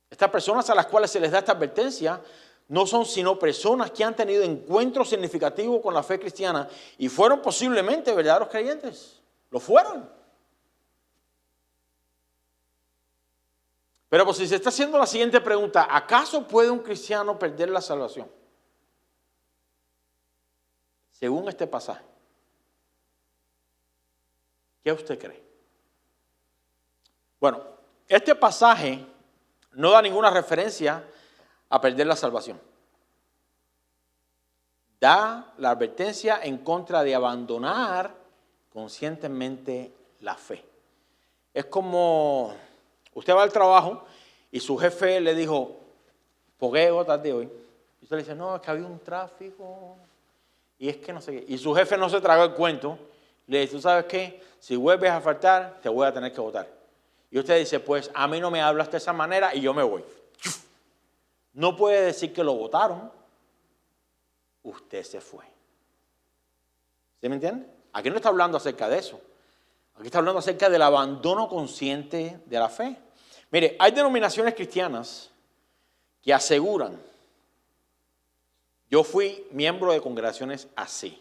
S1: Estas personas a las cuales se les da esta advertencia no son sino personas que han tenido encuentros significativos con la fe cristiana y fueron posiblemente verdaderos creyentes. Lo fueron. Pero pues si se está haciendo la siguiente pregunta, ¿acaso puede un cristiano perder la salvación? Según este pasaje, ¿qué usted cree? Bueno, este pasaje no da ninguna referencia a perder la salvación. Da la advertencia en contra de abandonar conscientemente la fe. Es como usted va al trabajo y su jefe le dijo, pogueo tarde hoy. Y usted le dice, no, es que había un tráfico y es que no sé qué. Y su jefe no se tragó el cuento. Le dice, ¿tú sabes qué? Si vuelves a faltar, te voy a tener que votar. Y usted dice, pues a mí no me hablas de esa manera y yo me voy. No puede decir que lo votaron. Usted se fue. ¿Sí me entiende? Aquí no está hablando acerca de eso. Aquí está hablando acerca del abandono consciente de la fe. Mire, hay denominaciones cristianas que aseguran, yo fui miembro de congregaciones así,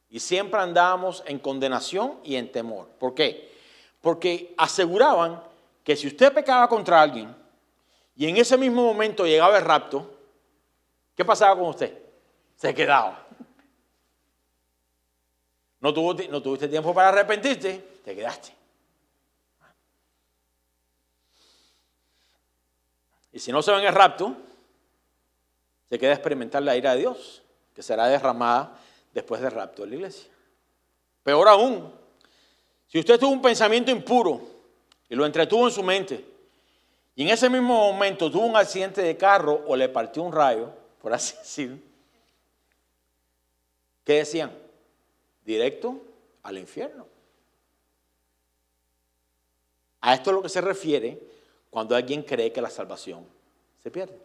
S1: y siempre andábamos en condenación y en temor. ¿Por qué? Porque aseguraban que si usted pecaba contra alguien y en ese mismo momento llegaba el rapto, ¿qué pasaba con usted? Se quedaba. No tuviste tiempo para arrepentirte, te quedaste. Y si no se va en el rapto, se queda a experimentar la ira de Dios, que será derramada después del rapto de la iglesia. Peor aún, si usted tuvo un pensamiento impuro y lo entretuvo en su mente, y en ese mismo momento tuvo un accidente de carro o le partió un rayo, por así decirlo, ¿qué decían? Directo al infierno. A esto es lo que se refiere cuando alguien cree que la salvación se pierde.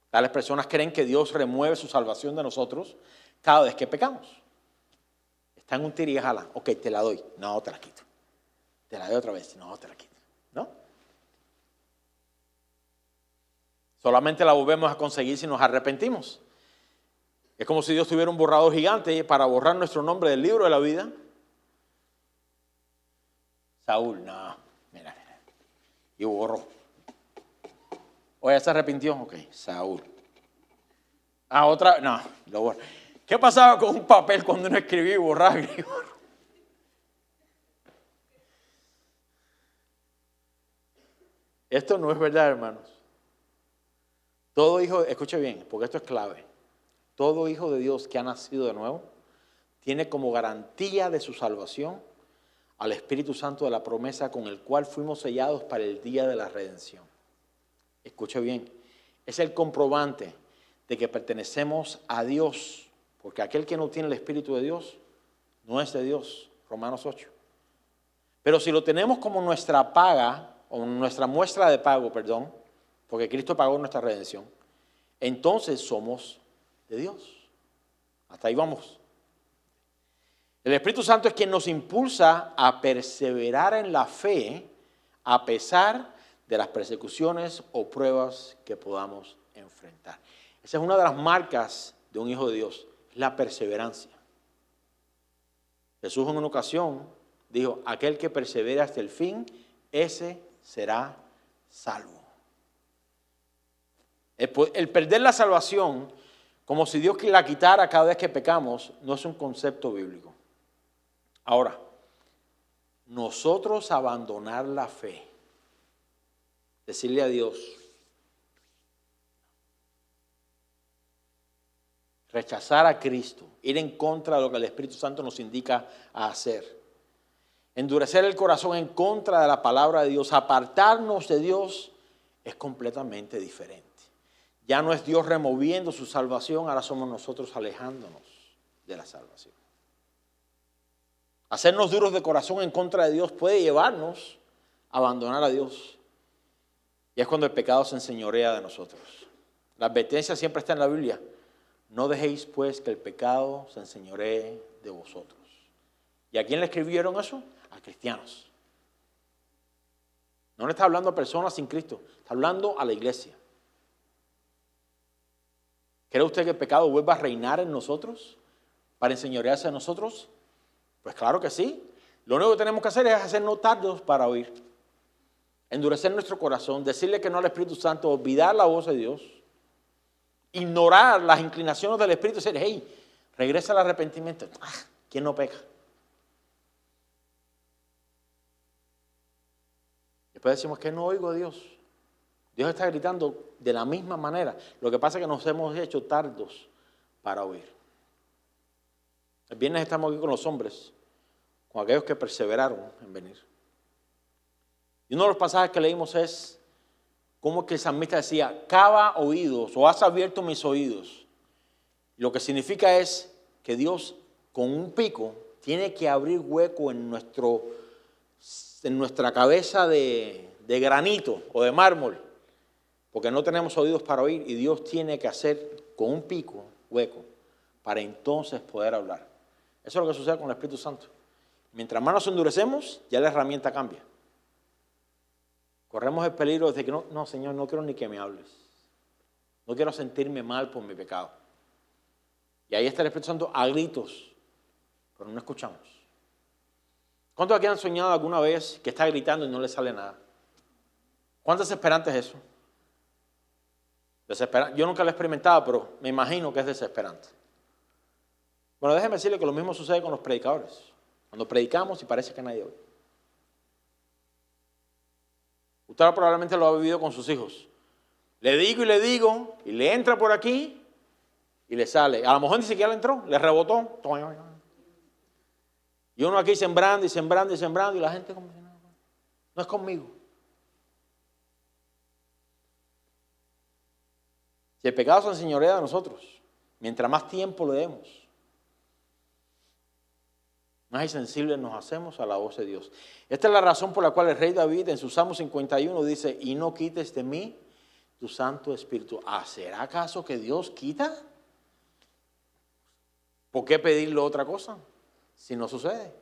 S1: Tales personas creen que Dios remueve su salvación de nosotros cada vez que pecamos. Está en un tira y jala. Ok, te la doy. No, te la quito. Te la doy otra vez. No, te la quito. ¿No? Solamente la volvemos a conseguir si nos arrepentimos. Es como si Dios tuviera un borrador gigante para borrar nuestro nombre del libro de la vida. Saúl, no, mira. Y borró. Oye, ¿se arrepintió? Ok, Saúl. Otra, no, lo borró. ¿Qué pasaba con un papel cuando uno escribía y borraba? Esto no es verdad, hermanos. Todo hijo, escuche bien, porque esto es clave. Todo hijo de Dios que ha nacido de nuevo tiene como garantía de su salvación al Espíritu Santo de la promesa con el cual fuimos sellados para el día de la redención. Escuche bien, es el comprobante de que pertenecemos a Dios, porque aquel que no tiene el Espíritu de Dios no es de Dios, Romanos 8. Pero si lo tenemos como nuestra paga, o nuestra muestra de pago, perdón, porque Cristo pagó nuestra redención, entonces somos de Dios. Hasta ahí vamos. El Espíritu Santo es quien nos impulsa a perseverar en la fe a pesar de las persecuciones o pruebas que podamos enfrentar. Esa es una de las marcas de un hijo de Dios, la perseverancia. Jesús en una ocasión dijo, aquel que persevera hasta el fin, ese será salvo. El perder la salvación, como si Dios la quitara cada vez que pecamos, no es un concepto bíblico. Ahora, nosotros abandonar la fe, decirle a Dios, rechazar a Cristo, ir en contra de lo que el Espíritu Santo nos indica a hacer, endurecer el corazón en contra de la palabra de Dios, apartarnos de Dios, es completamente diferente. Ya no es Dios removiendo su salvación, ahora somos nosotros alejándonos de la salvación. Hacernos duros de corazón en contra de Dios puede llevarnos a abandonar a Dios. Y es cuando el pecado se enseñorea de nosotros. La advertencia siempre está en la Biblia. No dejéis pues que el pecado se enseñoree de vosotros. ¿Y a quién le escribieron eso? A cristianos. No le está hablando a personas sin Cristo, está hablando a la iglesia. ¿Cree usted que el pecado vuelva a reinar en nosotros para enseñorearse a nosotros? Pues claro que sí. Lo único que tenemos que hacer es hacernos tardos para oír. Endurecer nuestro corazón, decirle que no al Espíritu Santo, olvidar la voz de Dios, ignorar las inclinaciones del Espíritu y decir, hey, regresa al arrepentimiento. ¿Quién no peca? Después decimos que no oigo a Dios. Dios está gritando de la misma manera. Lo que pasa es que nos hemos hecho tardos para oír. El viernes estamos aquí con los hombres, con aquellos que perseveraron en venir. Y uno de los pasajes que leímos es cómo que el salmista decía, cava oídos o has abierto mis oídos. Lo que significa es que Dios con un pico tiene que abrir hueco en nuestra cabeza de granito o de mármol, porque no tenemos oídos para oír y Dios tiene que hacer con un pico hueco para entonces poder hablar. Eso es lo que sucede con el Espíritu Santo. Mientras más nos endurecemos, ya la herramienta cambia. Corremos el peligro de que no, Señor, no quiero ni que me hables. No quiero sentirme mal por mi pecado. Y ahí está el Espíritu Santo a gritos, pero no escuchamos. ¿Cuántos aquí han soñado alguna vez que está gritando y no le sale nada? ¿Cuán desesperante es eso? Yo nunca lo he experimentado, pero me imagino que es desesperante. Bueno, déjeme decirle que lo mismo sucede con los predicadores. Cuando predicamos y parece que nadie oye. Usted probablemente lo ha vivido con sus hijos. Le digo, y le entra por aquí y le sale. A lo mejor ni siquiera le entró, le rebotó. Y uno aquí sembrando y la gente como si nada. No es conmigo. Si el pecado se enseñorea de nosotros, mientras más tiempo le demos, más insensibles nos hacemos a la voz de Dios. Esta es la razón por la cual el rey David en su Salmo 51 dice, y no quites de mí tu Santo Espíritu. ¿Será acaso que Dios quita? ¿Por qué pedirle otra cosa si no sucede?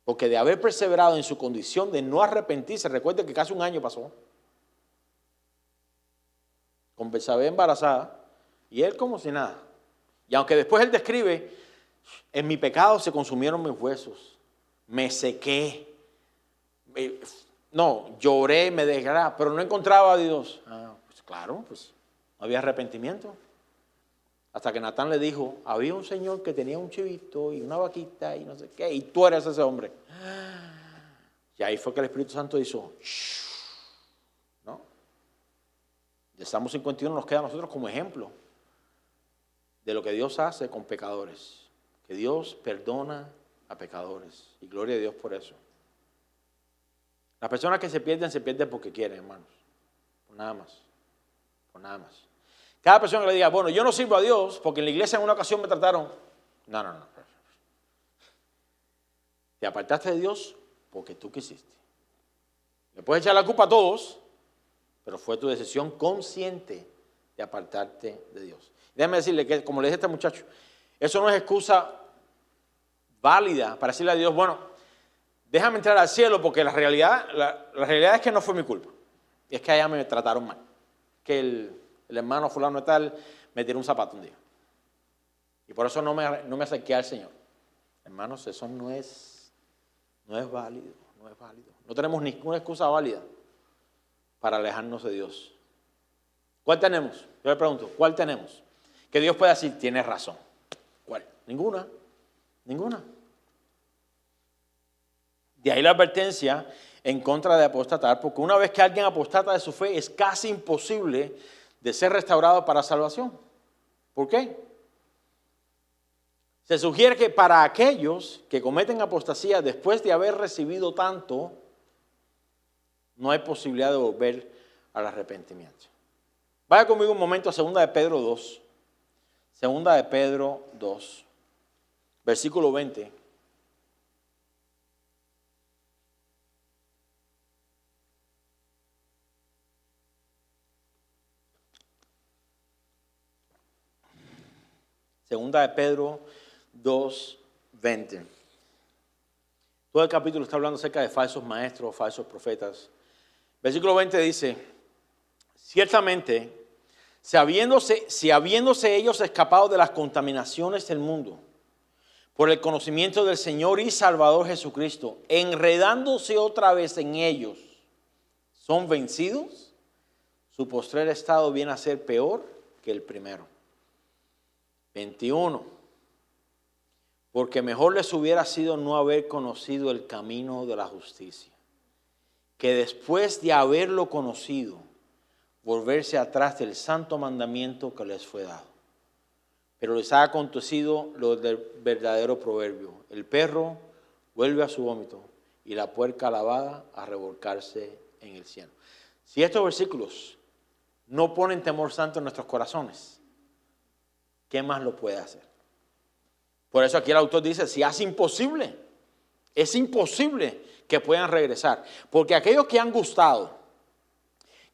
S1: Porque de haber perseverado en su condición de no arrepentirse, recuerde que casi un año pasó, con Betsabé embarazada, y él como si nada. Y aunque después él describe, en mi pecado se consumieron mis huesos, me sequé, lloré, me desgarré, pero no encontraba a Dios. Pues claro, pues no había arrepentimiento. Hasta que Natán le dijo, había un señor que tenía un chivito y una vaquita y no sé qué, y tú eres ese hombre. Y ahí fue que el Espíritu Santo hizo, ¿no? De Salmo 51 nos queda a nosotros como ejemplo de lo que Dios hace con pecadores. Que Dios perdona a pecadores. Y gloria a Dios por eso. Las personas que se pierden porque quieren, hermanos. Por nada más. Por nada más. Cada persona que le diga, bueno, yo no sirvo a Dios porque en la iglesia en una ocasión me trataron. No. Te apartaste de Dios porque tú quisiste. Le puedes echar la culpa a todos, pero fue tu decisión consciente de apartarte de Dios. Déjame decirle que, como le dije a este muchacho, eso no es excusa válida para decirle a Dios, bueno, déjame entrar al cielo porque la realidad es que no fue mi culpa. Y es que allá me trataron mal. Que el hermano fulano de tal me tiró un zapato un día. Y por eso no me acerqué al Señor. Hermanos, eso no es válido. No tenemos ninguna excusa válida para alejarnos de Dios. ¿Cuál tenemos? Yo le pregunto, ¿cuál tenemos? Que Dios pueda decir, tienes razón. ¿Cuál? Ninguna. De ahí la advertencia en contra de apostatar, porque una vez que alguien apostata de su fe, es casi imposible de ser restaurado para salvación. ¿Por qué? Se sugiere que para aquellos que cometen apostasía después de haber recibido tanto, no hay posibilidad de volver al arrepentimiento. Vaya conmigo un momento a 2 de Pedro 2. 2 de Pedro 2, versículo 20. Segunda de Pedro 2, 20. Todo el capítulo está hablando acerca de falsos maestros, falsos profetas. Versículo 20 dice, ciertamente Si habiéndose ellos escapado de las contaminaciones del mundo, por el conocimiento del Señor y Salvador Jesucristo, enredándose otra vez en ellos, son vencidos, su postrer estado viene a ser peor que el primero. 21. Porque mejor les hubiera sido no haber conocido el camino de la justicia, que después de haberlo conocido, volverse atrás del santo mandamiento que les fue dado. Pero les ha acontecido lo del verdadero proverbio: el perro vuelve a su vómito y la puerca lavada a revolcarse en el cielo. Si estos versículos no ponen temor santo en nuestros corazones, ¿qué más lo puede hacer? Por eso aquí el autor dice, si es imposible que puedan regresar. Porque aquellos que han gustado,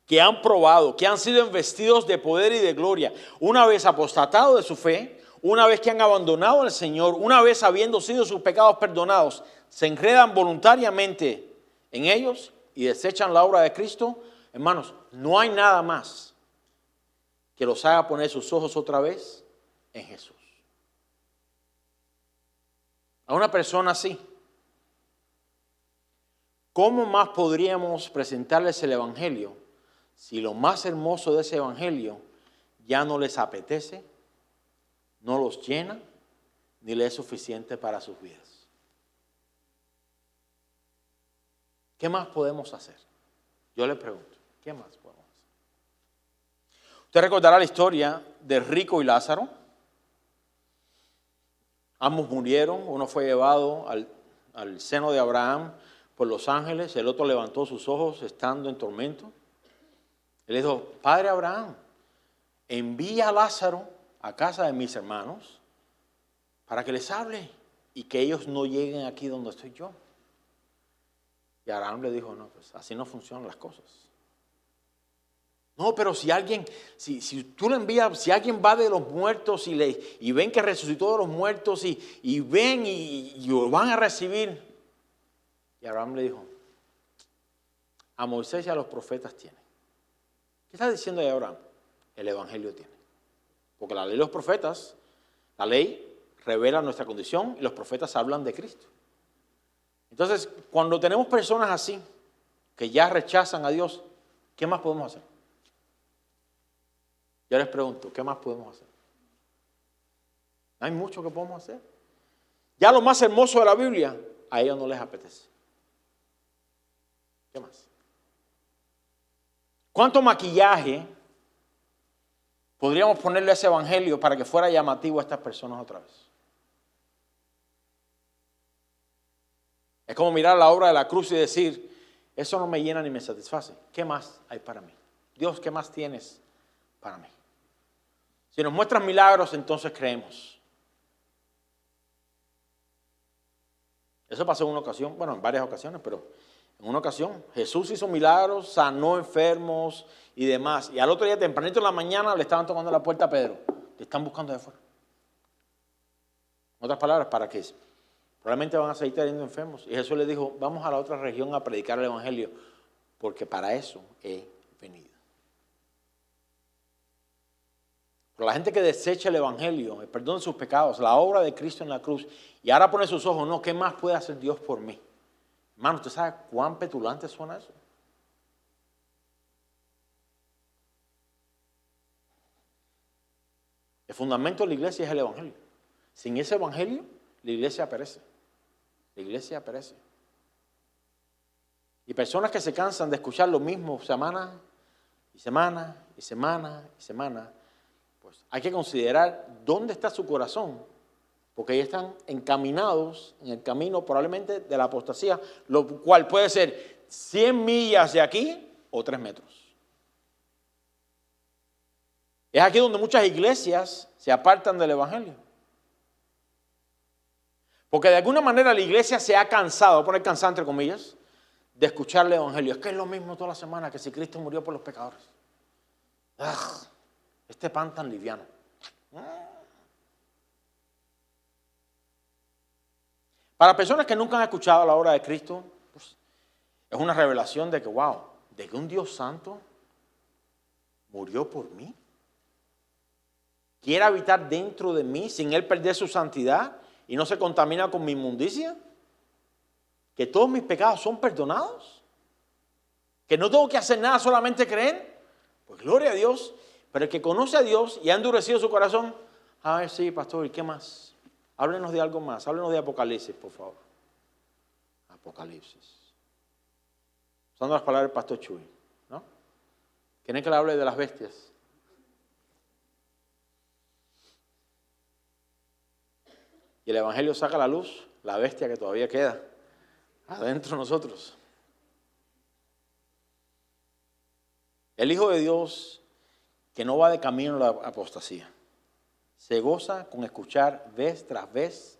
S1: que han probado, que han sido investidos de poder y de gloria, una vez apostatado de su fe, una vez que han abandonado al Señor, una vez habiendo sido sus pecados perdonados, se enredan voluntariamente en ellos y desechan la obra de Cristo, hermanos, no hay nada más que los haga poner sus ojos otra vez en Jesús. A una persona así, ¿cómo más podríamos presentarles el Evangelio si lo más hermoso de ese Evangelio ya no les apetece, no los llena, ni les es suficiente para sus vidas? ¿Qué más podemos hacer? Yo le pregunto, ¿qué más podemos hacer? Usted recordará la historia de Rico y Lázaro. Ambos murieron, uno fue llevado al seno de Abraham por los ángeles, el otro levantó sus ojos estando en tormento. Él dijo, Padre Abraham, envía a Lázaro a casa de mis hermanos para que les hable y que ellos no lleguen aquí donde estoy yo. Y Abraham le dijo, no, pues así no funcionan las cosas. No, pero si tú le envías, si alguien va de los muertos y ven que resucitó de los muertos y ven y lo van a recibir. Y Abraham le dijo, a Moisés y a los profetas tiene. ¿Qué está diciendo ahí Abraham? El Evangelio tiene. Porque la ley de los profetas, la ley revela nuestra condición y los profetas hablan de Cristo. Entonces, cuando tenemos personas así, que ya rechazan a Dios, ¿qué más podemos hacer? Yo les pregunto, ¿qué más podemos hacer? No hay mucho que podemos hacer. Ya lo más hermoso de la Biblia, a ellos no les apetece. ¿Qué más? ¿Cuánto maquillaje podríamos ponerle a ese evangelio para que fuera llamativo a estas personas otra vez? Es como mirar la obra de la cruz y decir, eso no me llena ni me satisface. ¿Qué más hay para mí? Dios, ¿qué más tienes para mí? Si nos muestras milagros, entonces creemos. Eso pasó en una ocasión, bueno, en varias ocasiones, pero en una ocasión Jesús hizo milagros, sanó enfermos y demás. Y al otro día, tempranito en la mañana, le estaban tocando la puerta a Pedro. Le están buscando de fuera. En otras palabras, ¿para qué? Probablemente van a seguir teniendo enfermos. Y Jesús les dijo, vamos a la otra región a predicar el evangelio, porque para eso he venido. Pero la gente que desecha el evangelio, el perdón de sus pecados, la obra de Cristo en la cruz, y ahora pone sus ojos, no, ¿qué más puede hacer Dios por mí? Hermano, ¿usted sabe cuán petulante suena eso? El fundamento de la iglesia es el evangelio. Sin ese evangelio, la iglesia perece. La iglesia perece. Y personas que se cansan de escuchar lo mismo semana y semana y semana y semana, pues hay que considerar dónde está su corazón, porque ahí están encaminados en el camino probablemente de la apostasía, lo cual puede ser 100 millas de aquí o 3 metros. Es aquí donde muchas iglesias se apartan del evangelio. Porque de alguna manera la iglesia se ha cansado, voy a poner cansada entre comillas, de escuchar el evangelio. Es que es lo mismo toda la semana que si Cristo murió por los pecadores. Este pan tan liviano. Para personas que nunca han escuchado la obra de Cristo, pues, es una revelación de que, wow, de que un Dios santo murió por mí. quiere habitar dentro de mí sin Él perder su santidad y no se contamina con mi inmundicia? ¿Que todos mis pecados son perdonados? ¿Que no tengo que hacer nada, solamente creer? Pues gloria a Dios. Pero el que conoce a Dios y ha endurecido su corazón, a ver, sí, pastor, ¿y qué más? Háblenos de algo más, háblenos de Apocalipsis, por favor. Apocalipsis. Usando las palabras del pastor Chuy, ¿no? ¿Quieren que le hable de las bestias? Y el Evangelio saca a la luz la bestia que todavía queda adentro de nosotros. El Hijo de Dios, que no va de camino a la apostasía, se goza con escuchar vez tras vez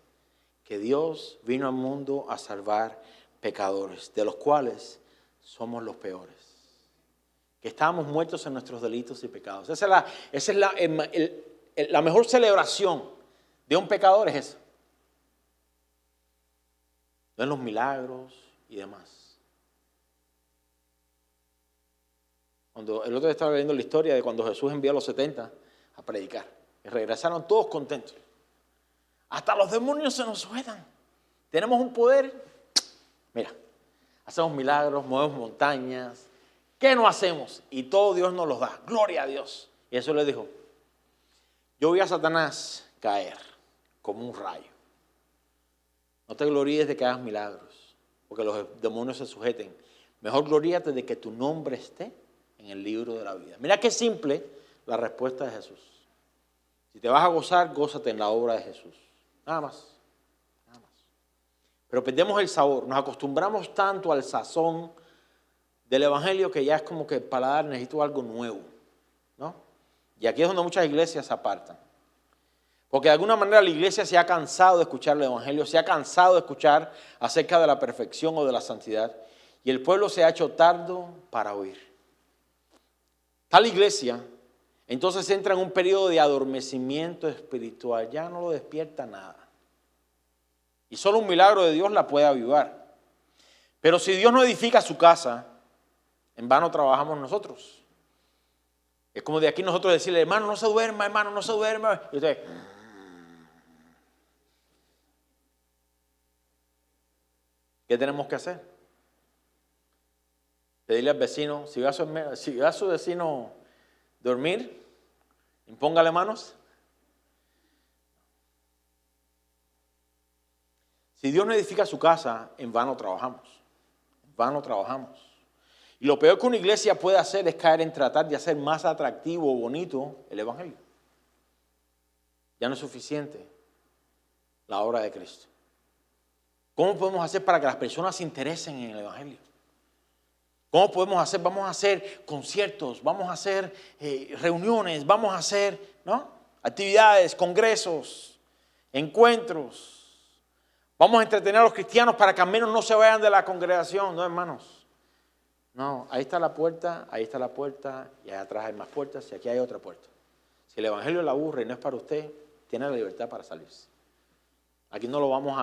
S1: que Dios vino al mundo a salvar pecadores, de los cuales somos los peores. Que estábamos muertos en nuestros delitos y pecados. Esa es la mejor celebración de un pecador, es esa. No en los milagros y demás. Cuando el otro día estaba leyendo la historia de cuando Jesús envió a los 70 a predicar. Y regresaron todos contentos. Hasta los demonios se nos sueltan. Tenemos un poder. Mira, hacemos milagros, movemos montañas. ¿Qué no hacemos? Y todo Dios nos los da. Gloria a Dios. Y eso le dijo: yo vi a Satanás caer como un rayo. No te gloríes de que hagas milagros, porque los demonios se sujeten. Mejor gloríate de que tu nombre esté en el libro de la vida. Mira qué simple la respuesta de Jesús. Si te vas a gozar, gózate en la obra de Jesús. Nada más. Nada más. Pero perdemos el sabor. Nos acostumbramos tanto al sazón del Evangelio que ya es como que el paladar necesita algo nuevo, ¿no? Y aquí es donde muchas iglesias se apartan. Porque de alguna manera la iglesia se ha cansado de escuchar el Evangelio, se ha cansado de escuchar acerca de la perfección o de la santidad. Y el pueblo se ha hecho tardo para oír. Tal iglesia entonces entra en un periodo de adormecimiento espiritual. Ya no lo despierta nada. Y solo un milagro de Dios la puede avivar. Pero si Dios no edifica su casa, en vano trabajamos nosotros. Es como de aquí nosotros decirle: hermano, no se duerma, hermano, no se duerma. Y usted: ¿qué tenemos que hacer? Pedirle al vecino, si ve a su vecino dormir, impóngale manos. Si Dios no edifica su casa, en vano trabajamos. En vano trabajamos. Y lo peor que una iglesia puede hacer es caer en tratar de hacer más atractivo o bonito el Evangelio. Ya no es suficiente la obra de Cristo. ¿Cómo podemos hacer para que las personas se interesen en el Evangelio? ¿Cómo podemos hacer? Vamos a hacer conciertos, vamos a hacer reuniones, vamos a hacer, ¿no?, actividades, congresos, encuentros. Vamos a entretener a los cristianos para que al menos no se vayan de la congregación, ¿no, hermanos? No, ahí está la puerta, y allá atrás hay más puertas, y aquí hay otra puerta. Si el Evangelio le aburre y no es para usted, tiene la libertad para salirse. Aquí no lo vamos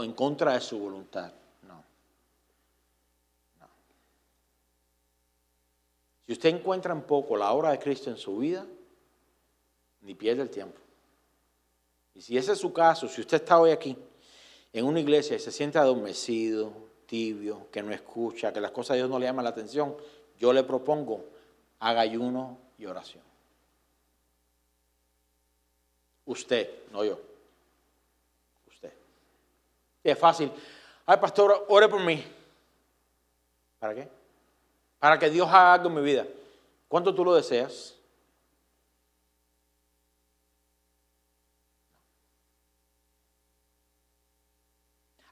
S1: en contra de su voluntad. No. Si usted encuentra en poco la obra de Cristo en su vida, ni pierde el tiempo. Y si ese es su caso, si usted está hoy aquí en una iglesia y se siente adormecido, tibio, que no escucha, que las cosas de Dios no le llaman la atención, yo le propongo: haga ayuno y oración. Usted, no yo. Usted. Es fácil. Ay, pastor, ore por mí. ¿Para qué? Para que Dios haga algo en mi vida. ¿Cuánto tú lo deseas?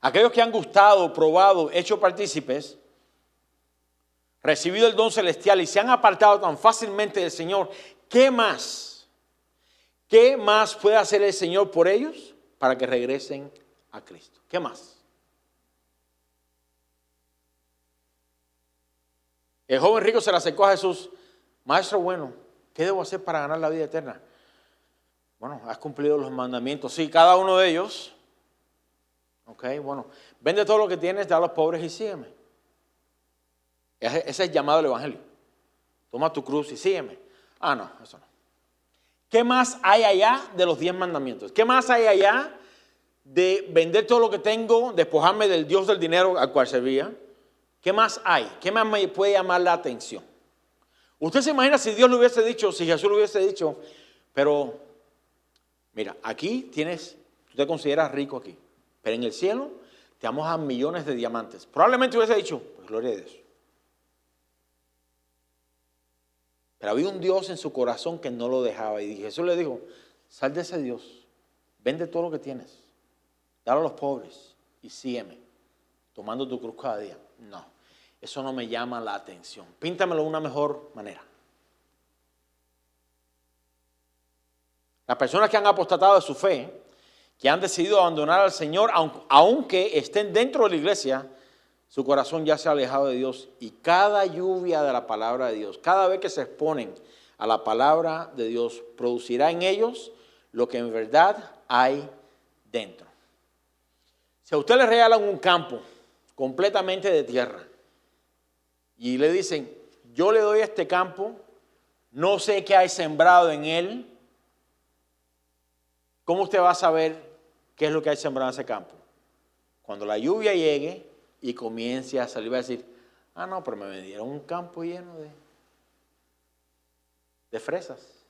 S1: Aquellos que han gustado, probado, hecho partícipes, recibido el don celestial y se han apartado tan fácilmente del Señor, ¿qué más? ¿Qué más puede hacer el Señor por ellos para que regresen a Cristo? ¿Qué más? El joven rico se le acercó a Jesús: maestro bueno, ¿qué debo hacer para ganar la vida eterna? Bueno, has cumplido los mandamientos. Sí, cada uno de ellos. Ok, bueno, vende todo lo que tienes, da a los pobres y sígueme. Ese es el llamado del Evangelio. Toma tu cruz y sígueme. Ah, no, eso no. ¿Qué más hay allá de los 10 mandamientos? ¿Qué más hay allá de vender todo lo que tengo, despojarme del Dios del dinero al cual servía? ¿Qué más hay? ¿Qué más me puede llamar la atención? Usted se imagina si Dios le hubiese dicho, si Jesús le hubiese dicho, pero mira, aquí tienes, tú te consideras rico aquí, pero en el cielo te vamos a dar millones de diamantes. Probablemente hubiese dicho, pues gloria a Dios. Pero había un Dios en su corazón que no lo dejaba. Y Jesús le dijo, sal de ese Dios, vende todo lo que tienes, dale a los pobres y sígueme, tomando tu cruz cada día. No, eso no me llama la atención. Píntamelo de una mejor manera. Las personas que han apostatado de su fe, que han decidido abandonar al Señor, aunque estén dentro de la iglesia, su corazón ya se ha alejado de Dios. Y cada lluvia de la palabra de Dios, cada vez que se exponen a la palabra de Dios, producirá en ellos lo que en verdad hay dentro. Si a usted le regalan un campo completamente de tierra y le dicen, yo le doy este campo, no sé qué hay sembrado en él, ¿cómo usted va a saber qué es lo que hay sembrado en ese campo? Cuando la lluvia llegue y comience a salir, va a decir, ah, no, pero me vendieron un campo lleno de fresas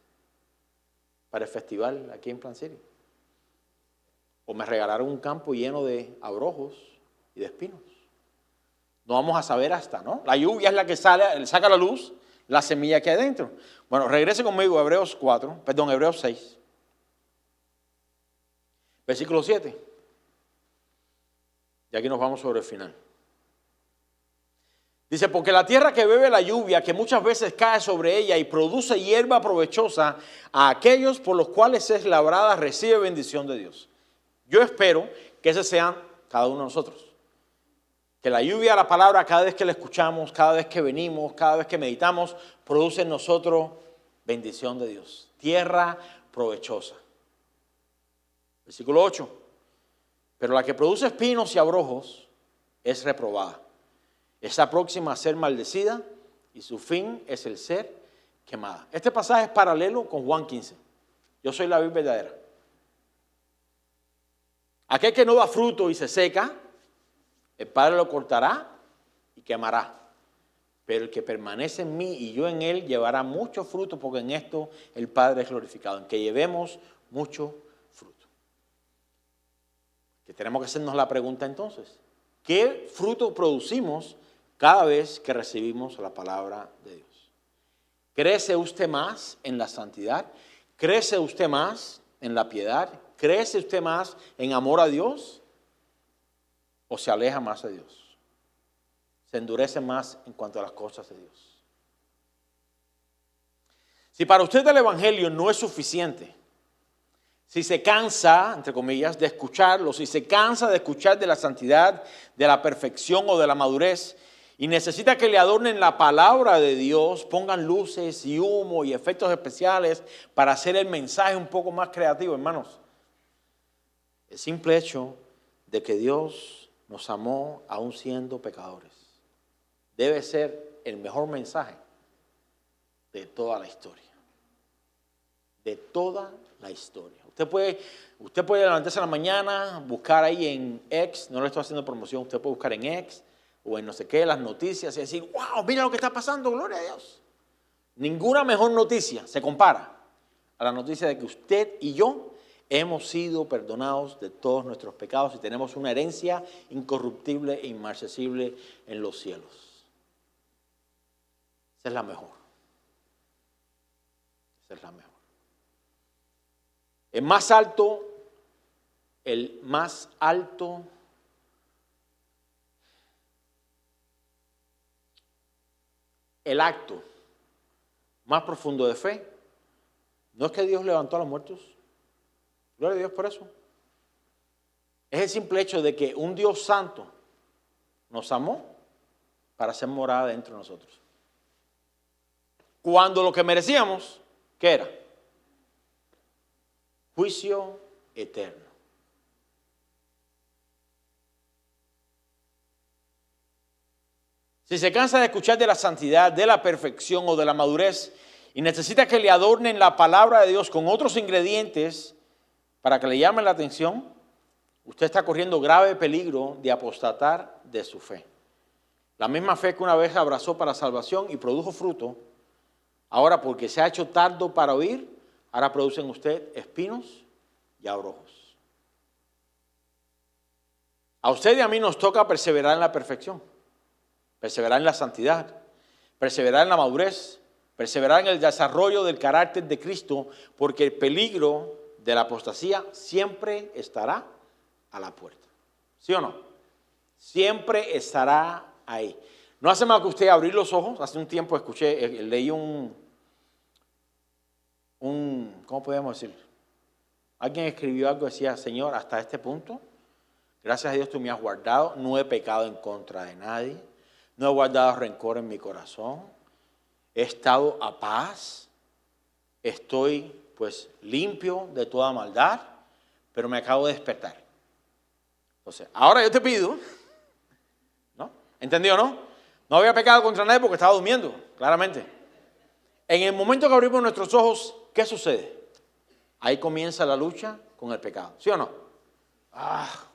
S1: para el festival aquí en Plan City. O me regalaron un campo lleno de abrojos y de espinos. No vamos a saber hasta, ¿no? La lluvia es la que saca a la luz la semilla que hay dentro. Bueno, regrese conmigo a Hebreos 6. Versículo 7. Y aquí nos vamos sobre el final. Dice, porque la tierra que bebe la lluvia, que muchas veces cae sobre ella y produce hierba provechosa, a aquellos por los cuales es labrada, recibe bendición de Dios. Yo espero que ese sean cada uno de nosotros. Que la lluvia de la palabra, cada vez que la escuchamos, cada vez que venimos, cada vez que meditamos, produce en nosotros bendición de Dios. Tierra provechosa. Versículo 8. Pero la que produce espinos y abrojos es reprobada. Está próxima a ser maldecida y su fin es el ser quemada. Este pasaje es paralelo con Juan 15. Yo soy la vid verdadera. Aquel que no da fruto y se seca, el Padre lo cortará y quemará. Pero el que permanece en mí y yo en él llevará mucho fruto, porque en esto el Padre es glorificado, en que llevemos mucho fruto. Que tenemos que hacernos la pregunta entonces, ¿qué fruto producimos cada vez que recibimos la palabra de Dios? ¿Crece usted más en la santidad? ¿Crece usted más en la piedad? ¿Crece usted más en amor a Dios? ¿O se aleja más de Dios? ¿Se endurece más en cuanto a las cosas de Dios? Si para usted el evangelio no es suficiente, si se cansa, entre comillas, de escucharlo, si se cansa de escuchar de la santidad, de la perfección o de la madurez, y necesita que le adornen la palabra de Dios, pongan luces y humo y efectos especiales para hacer el mensaje un poco más creativo, hermanos. El simple hecho de que Dios nos amó aún siendo pecadores debe ser el mejor mensaje de toda la historia. De toda la historia. Usted puede levantarse en la mañana, buscar ahí en X, no le estoy haciendo promoción, usted puede buscar en X o en no sé qué, las noticias y decir, wow, mira lo que está pasando, gloria a Dios. Ninguna mejor noticia se compara a la noticia de que usted y yo hemos sido perdonados de todos nuestros pecados y tenemos una herencia incorruptible e inmarcesible en los cielos. Esa es la mejor. Esa es la mejor. El más alto el acto más profundo de fe, no es que Dios levantó a los muertos, gloria a Dios por eso. Es el simple hecho de que un Dios santo nos amó para ser morada dentro de nosotros. Cuando lo que merecíamos, ¿qué era? Juicio eterno. Si se cansa de escuchar de la santidad, de la perfección o de la madurez y necesita que le adornen la palabra de Dios con otros ingredientes para que le llamen la atención, usted está corriendo grave peligro de apostatar de su fe. La misma fe que una vez abrazó para salvación y produjo fruto, ahora porque se ha hecho tardo para oír, ahora produce en usted espinos y abrojos. A usted y a mí nos toca perseverar en la perfección, perseverar en la santidad, perseverar en la madurez, perseverar en el desarrollo del carácter de Cristo, porque el peligro de la apostasía siempre estará a la puerta. ¿Sí o no? Siempre estará ahí. No hace más que usted abrir los ojos. Hace un tiempo leí ¿cómo podemos decir? Alguien escribió algo, decía: Señor, hasta este punto, gracias a Dios tú me has guardado, no he pecado en contra de nadie, no he guardado rencor en mi corazón, he estado a paz, estoy pues limpio de toda maldad, pero me acabo de despertar. Entonces, ahora yo te pido, ¿no? ¿Entendió, no? No había pecado contra nadie porque estaba durmiendo, claramente. En el momento que abrimos nuestros ojos, ¿qué sucede? Ahí comienza la lucha con el pecado, ¿sí o no?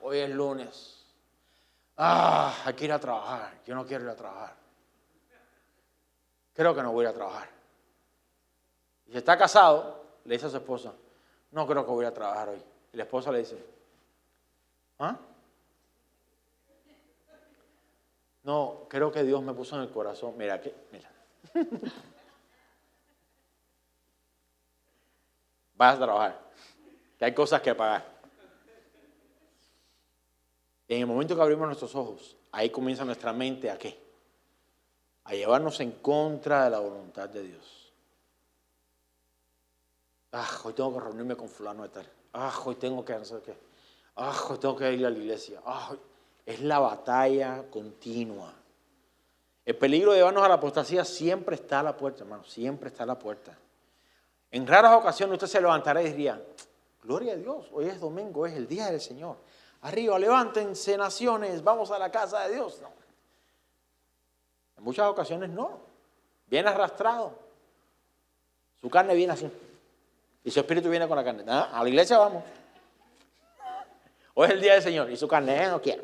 S1: Hoy es lunes. Hay que ir a trabajar. Yo no quiero ir a trabajar. Creo que no voy a ir a trabajar. Y si está casado, le dice a su esposa: no creo que voy a trabajar hoy. Y la esposa le dice: no, creo que Dios me puso en el corazón. Mira. Vas a trabajar, que hay cosas que pagar. En el momento que abrimos nuestros ojos, ahí comienza nuestra mente ¿a qué? A llevarnos en contra de la voluntad de Dios. Hoy tengo que reunirme con fulano de tal. Hoy tengo que hacer qué. Hoy tengo que ir a la iglesia. Es la batalla continua. El peligro de llevarnos a la apostasía siempre está a la puerta, hermano. Siempre está a la puerta. En raras ocasiones usted se levantará y diría: gloria a Dios, hoy es domingo, es el día del Señor. Arriba, levántense naciones, vamos a la casa de Dios. No. En muchas ocasiones no. Viene arrastrado. Su carne viene así. Y su espíritu viene con la carne. A la iglesia vamos. Hoy es el día del Señor. Y su carne, no quiero.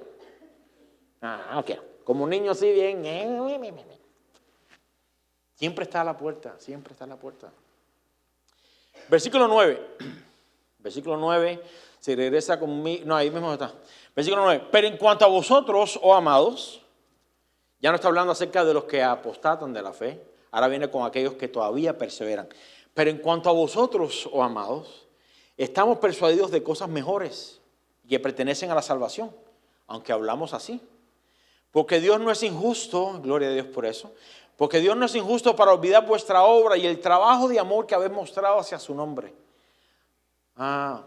S1: No quiero. Como un niño así bien. Siempre está a la puerta, siempre está a la puerta. Versículo 9. Versículo 9. Si regresa conmigo. No, ahí mismo está. Versículo 9. Pero en cuanto a vosotros, oh amados, ya no está hablando acerca de los que apostatan de la fe. Ahora viene con aquellos que todavía perseveran. Pero en cuanto a vosotros, oh amados, estamos persuadidos de cosas mejores que pertenecen a la salvación, aunque hablamos así. Porque Dios no es injusto, gloria a Dios por eso, porque Dios no es injusto para olvidar vuestra obra y el trabajo de amor que habéis mostrado hacia su nombre.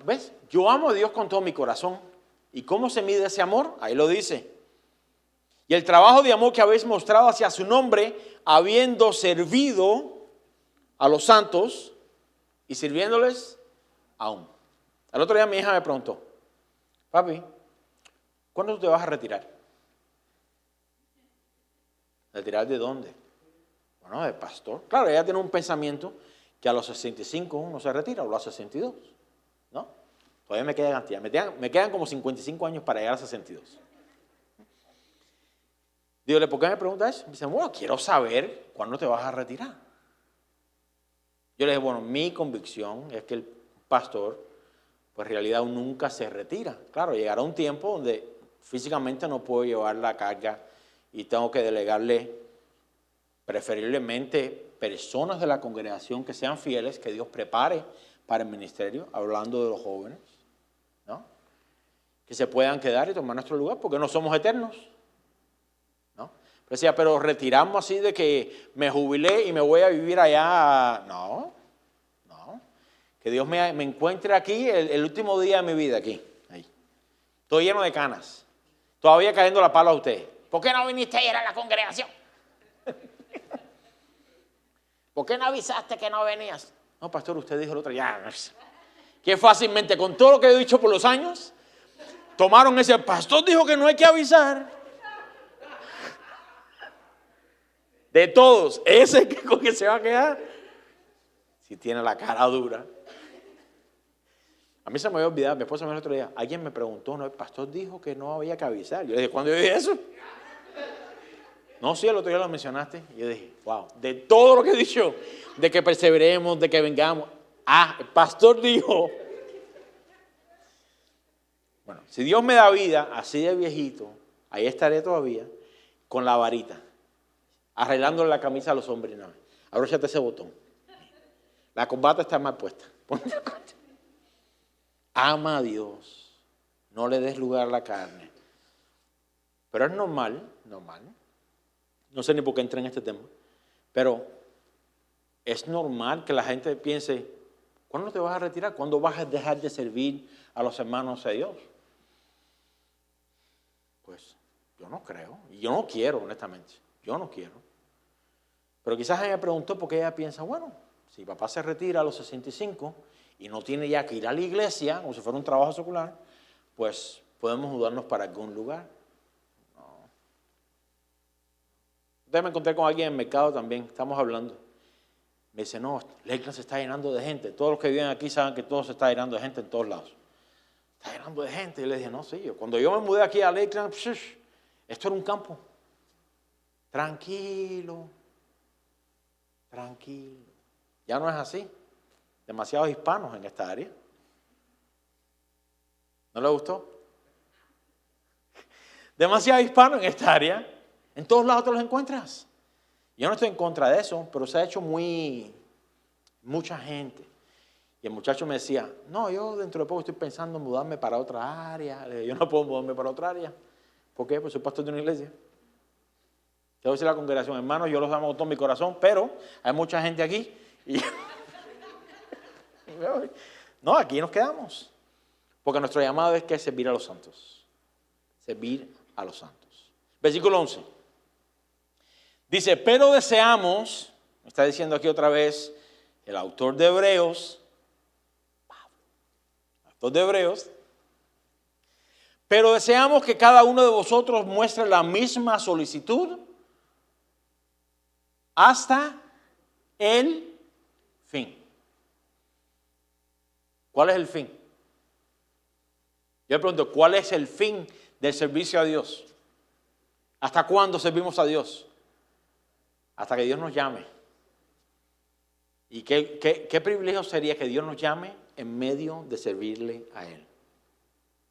S1: ¿Ves? Yo amo a Dios con todo mi corazón. ¿Y cómo se mide ese amor? Ahí lo dice. Y el trabajo de amor que habéis mostrado hacia su nombre, habiendo servido a los santos y sirviéndoles aún. El otro día mi hija me preguntó: papi, ¿cuándo te vas a retirar? ¿Retirar de dónde? Bueno, de pastor. Claro, ella tiene un pensamiento que a los 65 uno se retira, o a los 62. ¿No? Todavía me queda cantidad. Me quedan como 55 años para llegar a 62. Dígole, ¿por qué me pregunta eso? Me dice: bueno, quiero saber cuándo te vas a retirar. Yo le dije: bueno, mi convicción es que el pastor, pues en realidad nunca se retira. Claro, llegará un tiempo donde físicamente no puedo llevar la carga y tengo que delegarle preferiblemente personas de la congregación que sean fieles, que Dios prepare para el ministerio, hablando de los jóvenes, ¿no? Que se puedan quedar y tomar nuestro lugar, porque no somos eternos, ¿no? Pero retiramos así de que me jubilé y me voy a vivir allá. No. Que Dios me encuentre aquí el último día de mi vida, aquí. Ahí. Estoy lleno de canas. Todavía cayendo la pala a usted. ¿Por qué no viniste ayer a la congregación? ¿Por qué no avisaste que no venías? No, pastor, usted dijo el otro día. Que fácilmente, con todo lo que he dicho por los años, tomaron ese: pastor dijo que no hay que avisar. De todos, ese con que se va a quedar. si tiene la cara dura. A mí se me había olvidado, mi esposa me dijo el otro día, alguien me preguntó, ¿no? El pastor dijo que no había que avisar. Yo le dije, ¿cuándo yo dije eso? No, sí, el otro día lo mencionaste. Y yo dije, wow, de todo lo que he dicho, de que perseveremos, de que vengamos. El pastor dijo. Bueno, si Dios me da vida, así de viejito, ahí estaré todavía, con la varita, arreglándole la camisa a los hombres. No, abróchate ese botón. La corbata está mal puesta. Ponte la corbata. Ama a Dios, no le des lugar a la carne. Pero es normal, no sé ni por qué entré en este tema, pero es normal que la gente piense, ¿cuándo te vas a retirar? ¿Cuándo vas a dejar de servir a los hermanos de Dios? Pues yo no creo, y yo no quiero, honestamente, yo no quiero. Pero quizás ella me preguntó porque ella piensa, bueno, si papá se retira a los 65 y no tiene ya que ir a la iglesia, como si fuera un trabajo secular, pues podemos mudarnos para algún lugar. No. Entonces me encontré con alguien en el mercado también, estamos hablando. Me dice, no, Lakeland se está llenando de gente. Todos los que viven aquí saben que todo se está llenando de gente en todos lados. Está llenando de gente. Y le dije, no, sí, cuando yo me mudé aquí a Lakeland, esto era un campo. Tranquilo. Ya no es así. Demasiados hispanos en esta área. ¿No le gustó? Demasiados hispanos en esta área. En todos lados te los encuentras. Yo no estoy en contra de eso, pero se ha hecho mucha gente. Y el muchacho me decía, no, yo dentro de poco estoy pensando en mudarme para otra área. Le dije, yo no puedo mudarme para otra área. ¿Por qué? Pues soy pastor de una iglesia. Quiero decir a la congregación, hermanos, yo los amo con todo mi corazón, pero hay mucha gente aquí. Y no, aquí nos quedamos. Porque nuestro llamado es que servir a los santos. Servir a los santos. Versículo 11. Dice, pero deseamos, está diciendo aquí otra vez el autor de Hebreos, pero deseamos que cada uno de vosotros muestre la misma solicitud hasta el fin. ¿Cuál es el fin? Yo le pregunto, ¿cuál es el fin del servicio a Dios? ¿Hasta cuándo servimos a Dios? Hasta que Dios nos llame. ¿Y qué privilegio sería que Dios nos llame en medio de servirle a Él?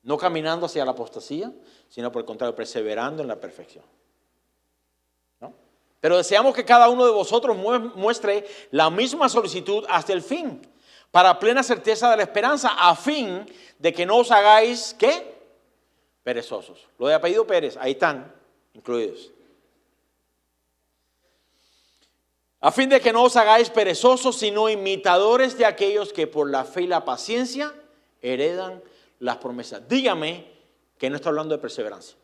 S1: No caminando hacia la apostasía, sino por el contrario, perseverando en la perfección. ¿No? Pero deseamos que cada uno de vosotros muestre la misma solicitud hasta el fin, para plena certeza de la esperanza, a fin de que no os hagáis, ¿qué? Perezosos. Lo de apellido Pérez, ahí están incluidos. A fin de que no os hagáis perezosos, sino imitadores de aquellos que por la fe y la paciencia heredan las promesas. Dígame que no está hablando de perseverancia.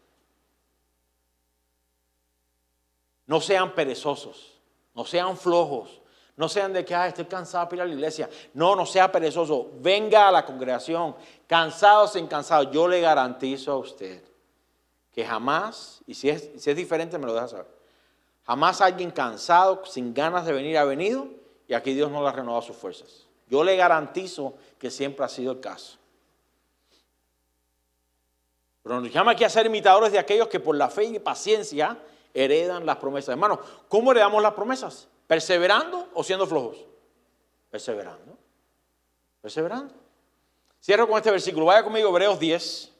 S1: No sean perezosos, no sean flojos, no sean de que estoy cansado de ir a la iglesia. No sea perezoso. Venga a la congregación, cansado sin cansado. Yo le garantizo a usted que jamás, y si es diferente me lo deja saber. Jamás alguien cansado, sin ganas de venir, ha venido y aquí Dios no le ha renovado sus fuerzas. Yo le garantizo que siempre ha sido el caso. Pero nos llama aquí a ser imitadores de aquellos que por la fe y paciencia heredan las promesas. Hermanos, ¿cómo heredamos las promesas? ¿Perseverando o siendo flojos? Perseverando. Cierro con este versículo. Vaya conmigo, Hebreos 10.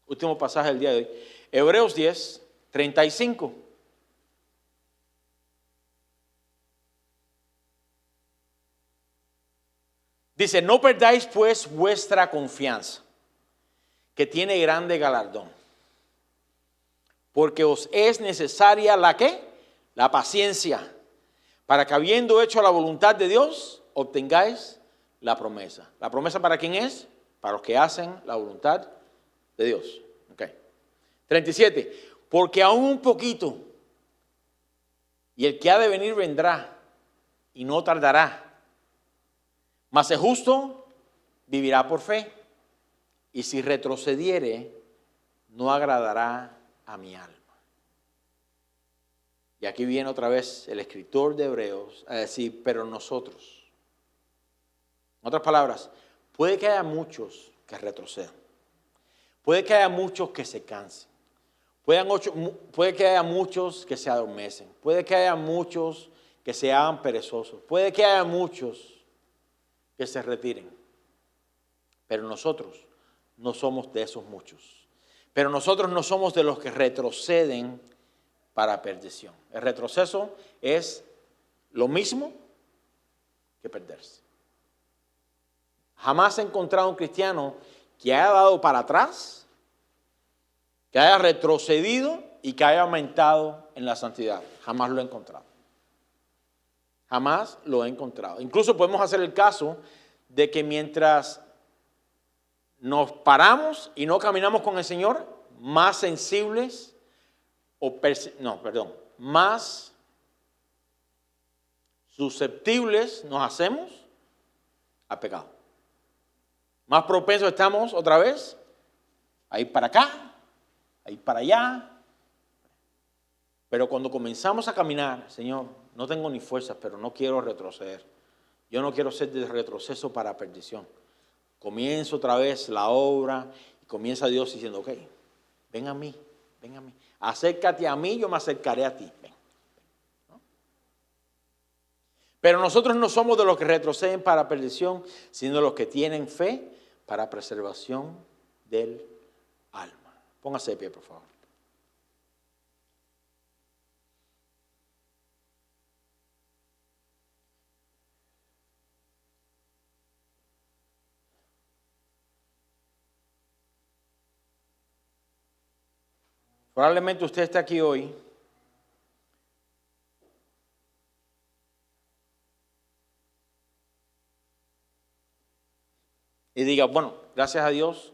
S1: Último pasaje del día de hoy. Hebreos 10. 35. Dice, no perdáis pues vuestra confianza, que tiene grande galardón, porque os es necesaria la ¿qué? La paciencia, para que habiendo hecho la voluntad de Dios, obtengáis la promesa. ¿La promesa para quién es? Para los que hacen la voluntad de Dios. Okay. 37. Porque aún un poquito, y el que ha de venir vendrá, y no tardará. Mas el justo vivirá por fe, y si retrocediere, no agradará a mi alma. Y aquí viene otra vez el escritor de Hebreos a decir, pero nosotros. En otras palabras, puede que haya muchos que retrocedan. Puede que haya muchos que se cansen. Puede que haya muchos que se adormecen. Puede que haya muchos que se hagan perezosos. Puede que haya muchos que se retiren. Pero nosotros no somos de esos muchos. Pero nosotros no somos de los que retroceden para perdición. El retroceso es lo mismo que perderse. Jamás he encontrado un cristiano que haya dado para atrás, que haya retrocedido y que haya aumentado en la santidad. Jamás lo he encontrado. Jamás lo he encontrado. Incluso podemos hacer el caso de que mientras nos paramos y no caminamos con el Señor, más sensibles más susceptibles nos hacemos a pecado. Más propensos estamos otra vez a ir para acá, a ir para allá. Pero cuando comenzamos a caminar, Señor, no tengo ni fuerzas, pero no quiero retroceder. Yo no quiero ser de retroceso para perdición. Comienzo otra vez la obra y comienza Dios diciendo, ok, ven a mí, ven a mí. Acércate a mí, yo me acercaré a ti. Ven. ¿No? Pero nosotros no somos de los que retroceden para perdición, sino de los que tienen fe para preservación del alma. Póngase de pie, por favor. Probablemente usted esté aquí hoy y diga, bueno, gracias a Dios,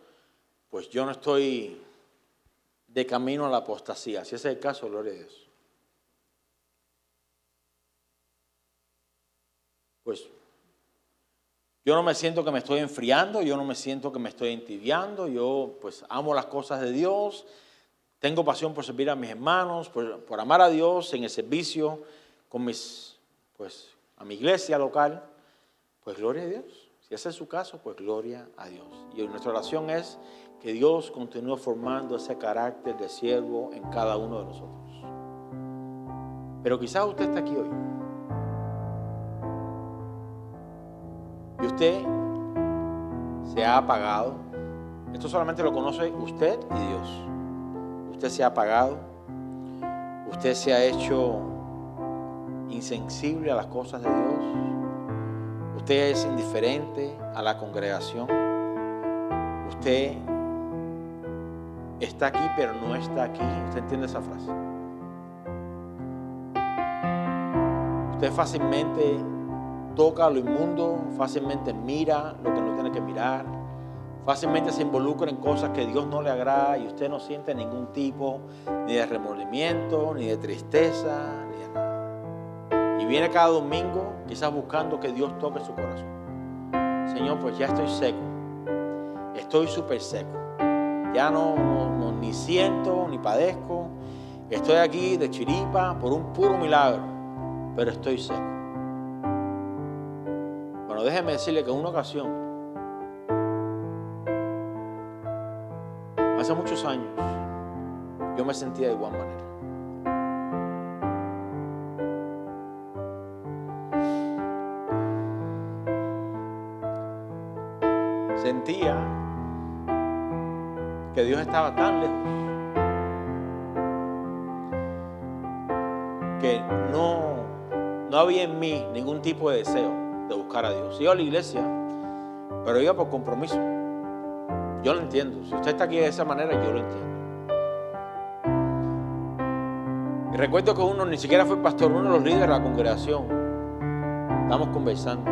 S1: pues yo no estoy de camino a la apostasía. Si ese es el caso, gloria a Dios. Pues yo no me siento que me estoy enfriando, yo no me siento que me estoy entibiando, yo pues amo las cosas de Dios, tengo pasión por servir a mis hermanos, por amar a Dios en el servicio con a mi iglesia local, pues gloria a Dios. Si ese es su caso, pues gloria a Dios. Y nuestra oración es que Dios continúe formando ese carácter de siervo en cada uno de nosotros. Pero quizás usted está aquí hoy y usted se ha apagado. Esto solamente lo conoce usted y Dios. Usted se ha apagado. Usted se ha hecho insensible a las cosas de Dios. Usted es indiferente a la congregación. Usted está aquí, pero no está aquí. ¿Usted entiende esa frase? Usted fácilmente toca lo inmundo, fácilmente mira lo que no tiene que mirar, fácilmente se involucra en cosas que Dios no le agrada y usted no siente ningún tipo ni de remordimiento, ni de tristeza, ni de nada. Y viene cada domingo quizás buscando que Dios toque su corazón. Señor, pues ya estoy seco, estoy súper seco, ya no ni siento ni padezco, estoy aquí de chiripa por un puro milagro, pero estoy seco. Bueno, déjeme decirle que en una ocasión, hace muchos años, yo me sentía de igual manera. Sentía que Dios estaba tan lejos que no había en mí ningún tipo de deseo de buscar a Dios. Iba a la iglesia, pero iba por compromiso. Yo lo entiendo. Si usted está aquí de esa manera, yo lo entiendo. Y recuerdo que uno ni siquiera fue pastor, uno de los líderes de la congregación. Estamos conversando.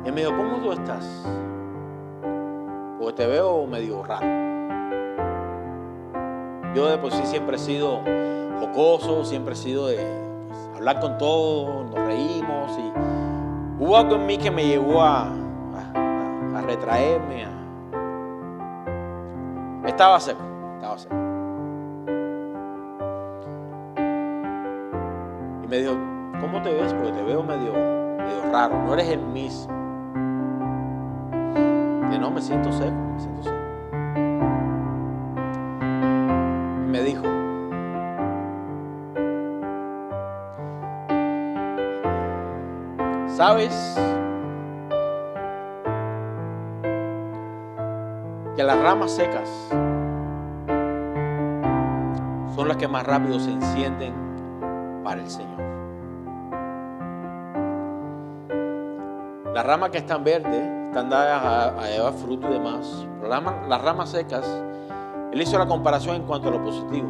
S1: Y me dijo, ¿cómo tú estás? Porque te veo medio raro. Yo de por sí siempre he sido jocoso, siempre he sido de hablar con todos, nos reímos y hubo algo en mí que me llevó a retraerme. Estaba seco. Y me dijo, ¿cómo te ves? Porque te veo medio raro, no eres el mismo. Y no, me siento seco. Y me dijo, ¿sabes que las ramas secas son las que más rápido se encienden para el Señor? Las ramas que están verdes están dadas a llevar fruto y demás. Pero las ramas secas, él hizo la comparación en cuanto a lo positivo.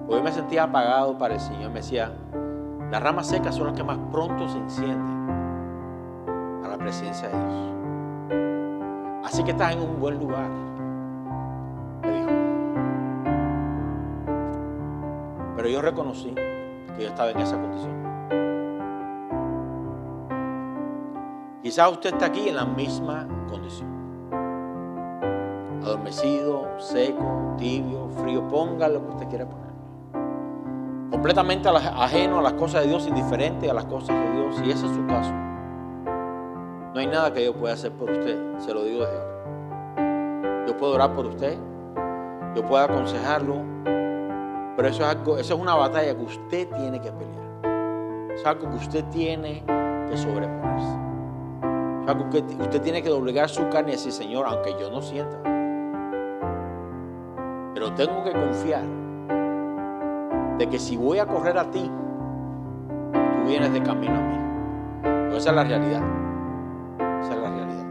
S1: Porque yo me sentía apagado para el Señor. Me decía, las ramas secas son las que más pronto se encienden a la presencia de Dios. Así que estás en un buen lugar, me dijo. Pero yo reconocí que yo estaba en esa condición. Quizás usted está aquí en la misma condición. Adormecido, seco, tibio, frío, ponga lo que usted quiera poner. Completamente ajeno a las cosas de Dios, indiferente a las cosas de Dios. Si ese es su caso, no hay nada que yo pueda hacer por usted, se lo digo desde ahora. Yo puedo orar por usted, yo puedo aconsejarlo, pero eso es una batalla que usted tiene que pelear. Es algo que usted tiene que sobreponerse. Es algo que usted tiene que doblegar su carne y decir, Señor, aunque yo no sienta, pero tengo que confiar de que si voy a correr a ti, tú vienes de camino a mí. Pero esa es la realidad. Esa es la realidad.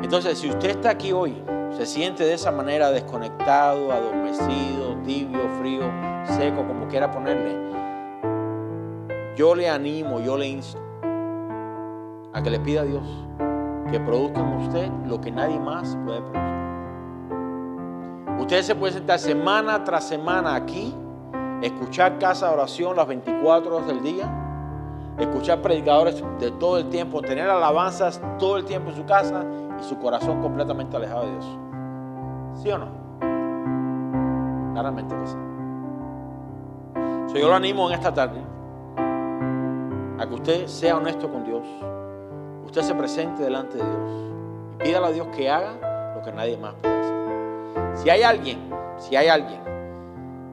S1: Entonces, si usted está aquí hoy, se siente de esa manera desconectado, adormecido, tibio, frío, seco, como quiera ponerle, yo le animo, yo le insto a que le pida a Dios que produzca en usted lo que nadie más puede producir. Usted se puede sentar semana tras semana aquí, escuchar casa de oración las 24 horas del día, escuchar predicadores de todo el tiempo, tener alabanzas todo el tiempo en su casa y su corazón completamente alejado de Dios. ¿Sí o no? Claramente que sí. Yo lo animo en esta tarde a que usted sea honesto con Dios. Usted se presente delante de Dios y pídale a Dios que haga lo que nadie más puede hacer. Si hay alguien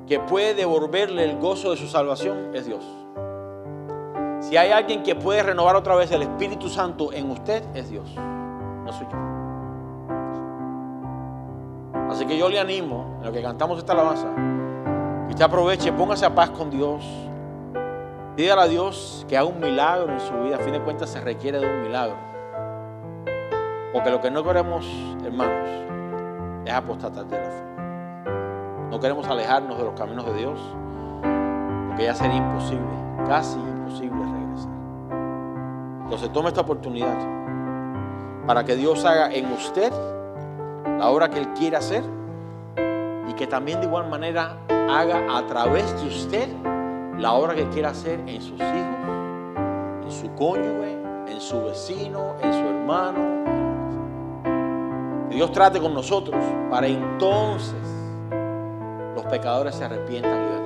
S1: que puede devolverle el gozo de su salvación, es Dios. Si hay alguien que puede renovar otra vez el Espíritu Santo en usted, es Dios. No soy yo. Así que yo le animo, en lo que cantamos esta alabanza, que usted aproveche, póngase a paz con Dios. Pídale a Dios que haga un milagro en su vida. A fin de cuentas se requiere de un milagro. Porque lo que no queremos, hermanos, es apostatar de la fe. No queremos alejarnos de los caminos de Dios, porque ya sería imposible, casi imposible regresar. Entonces tome esta oportunidad para que Dios haga en usted la obra que Él quiere hacer y que también de igual manera haga a través de usted la obra que Él quiere hacer en sus hijos, en su cónyuge, en su vecino, en su hermano. Que Dios trate con nosotros para entonces los pecadores se arrepientan y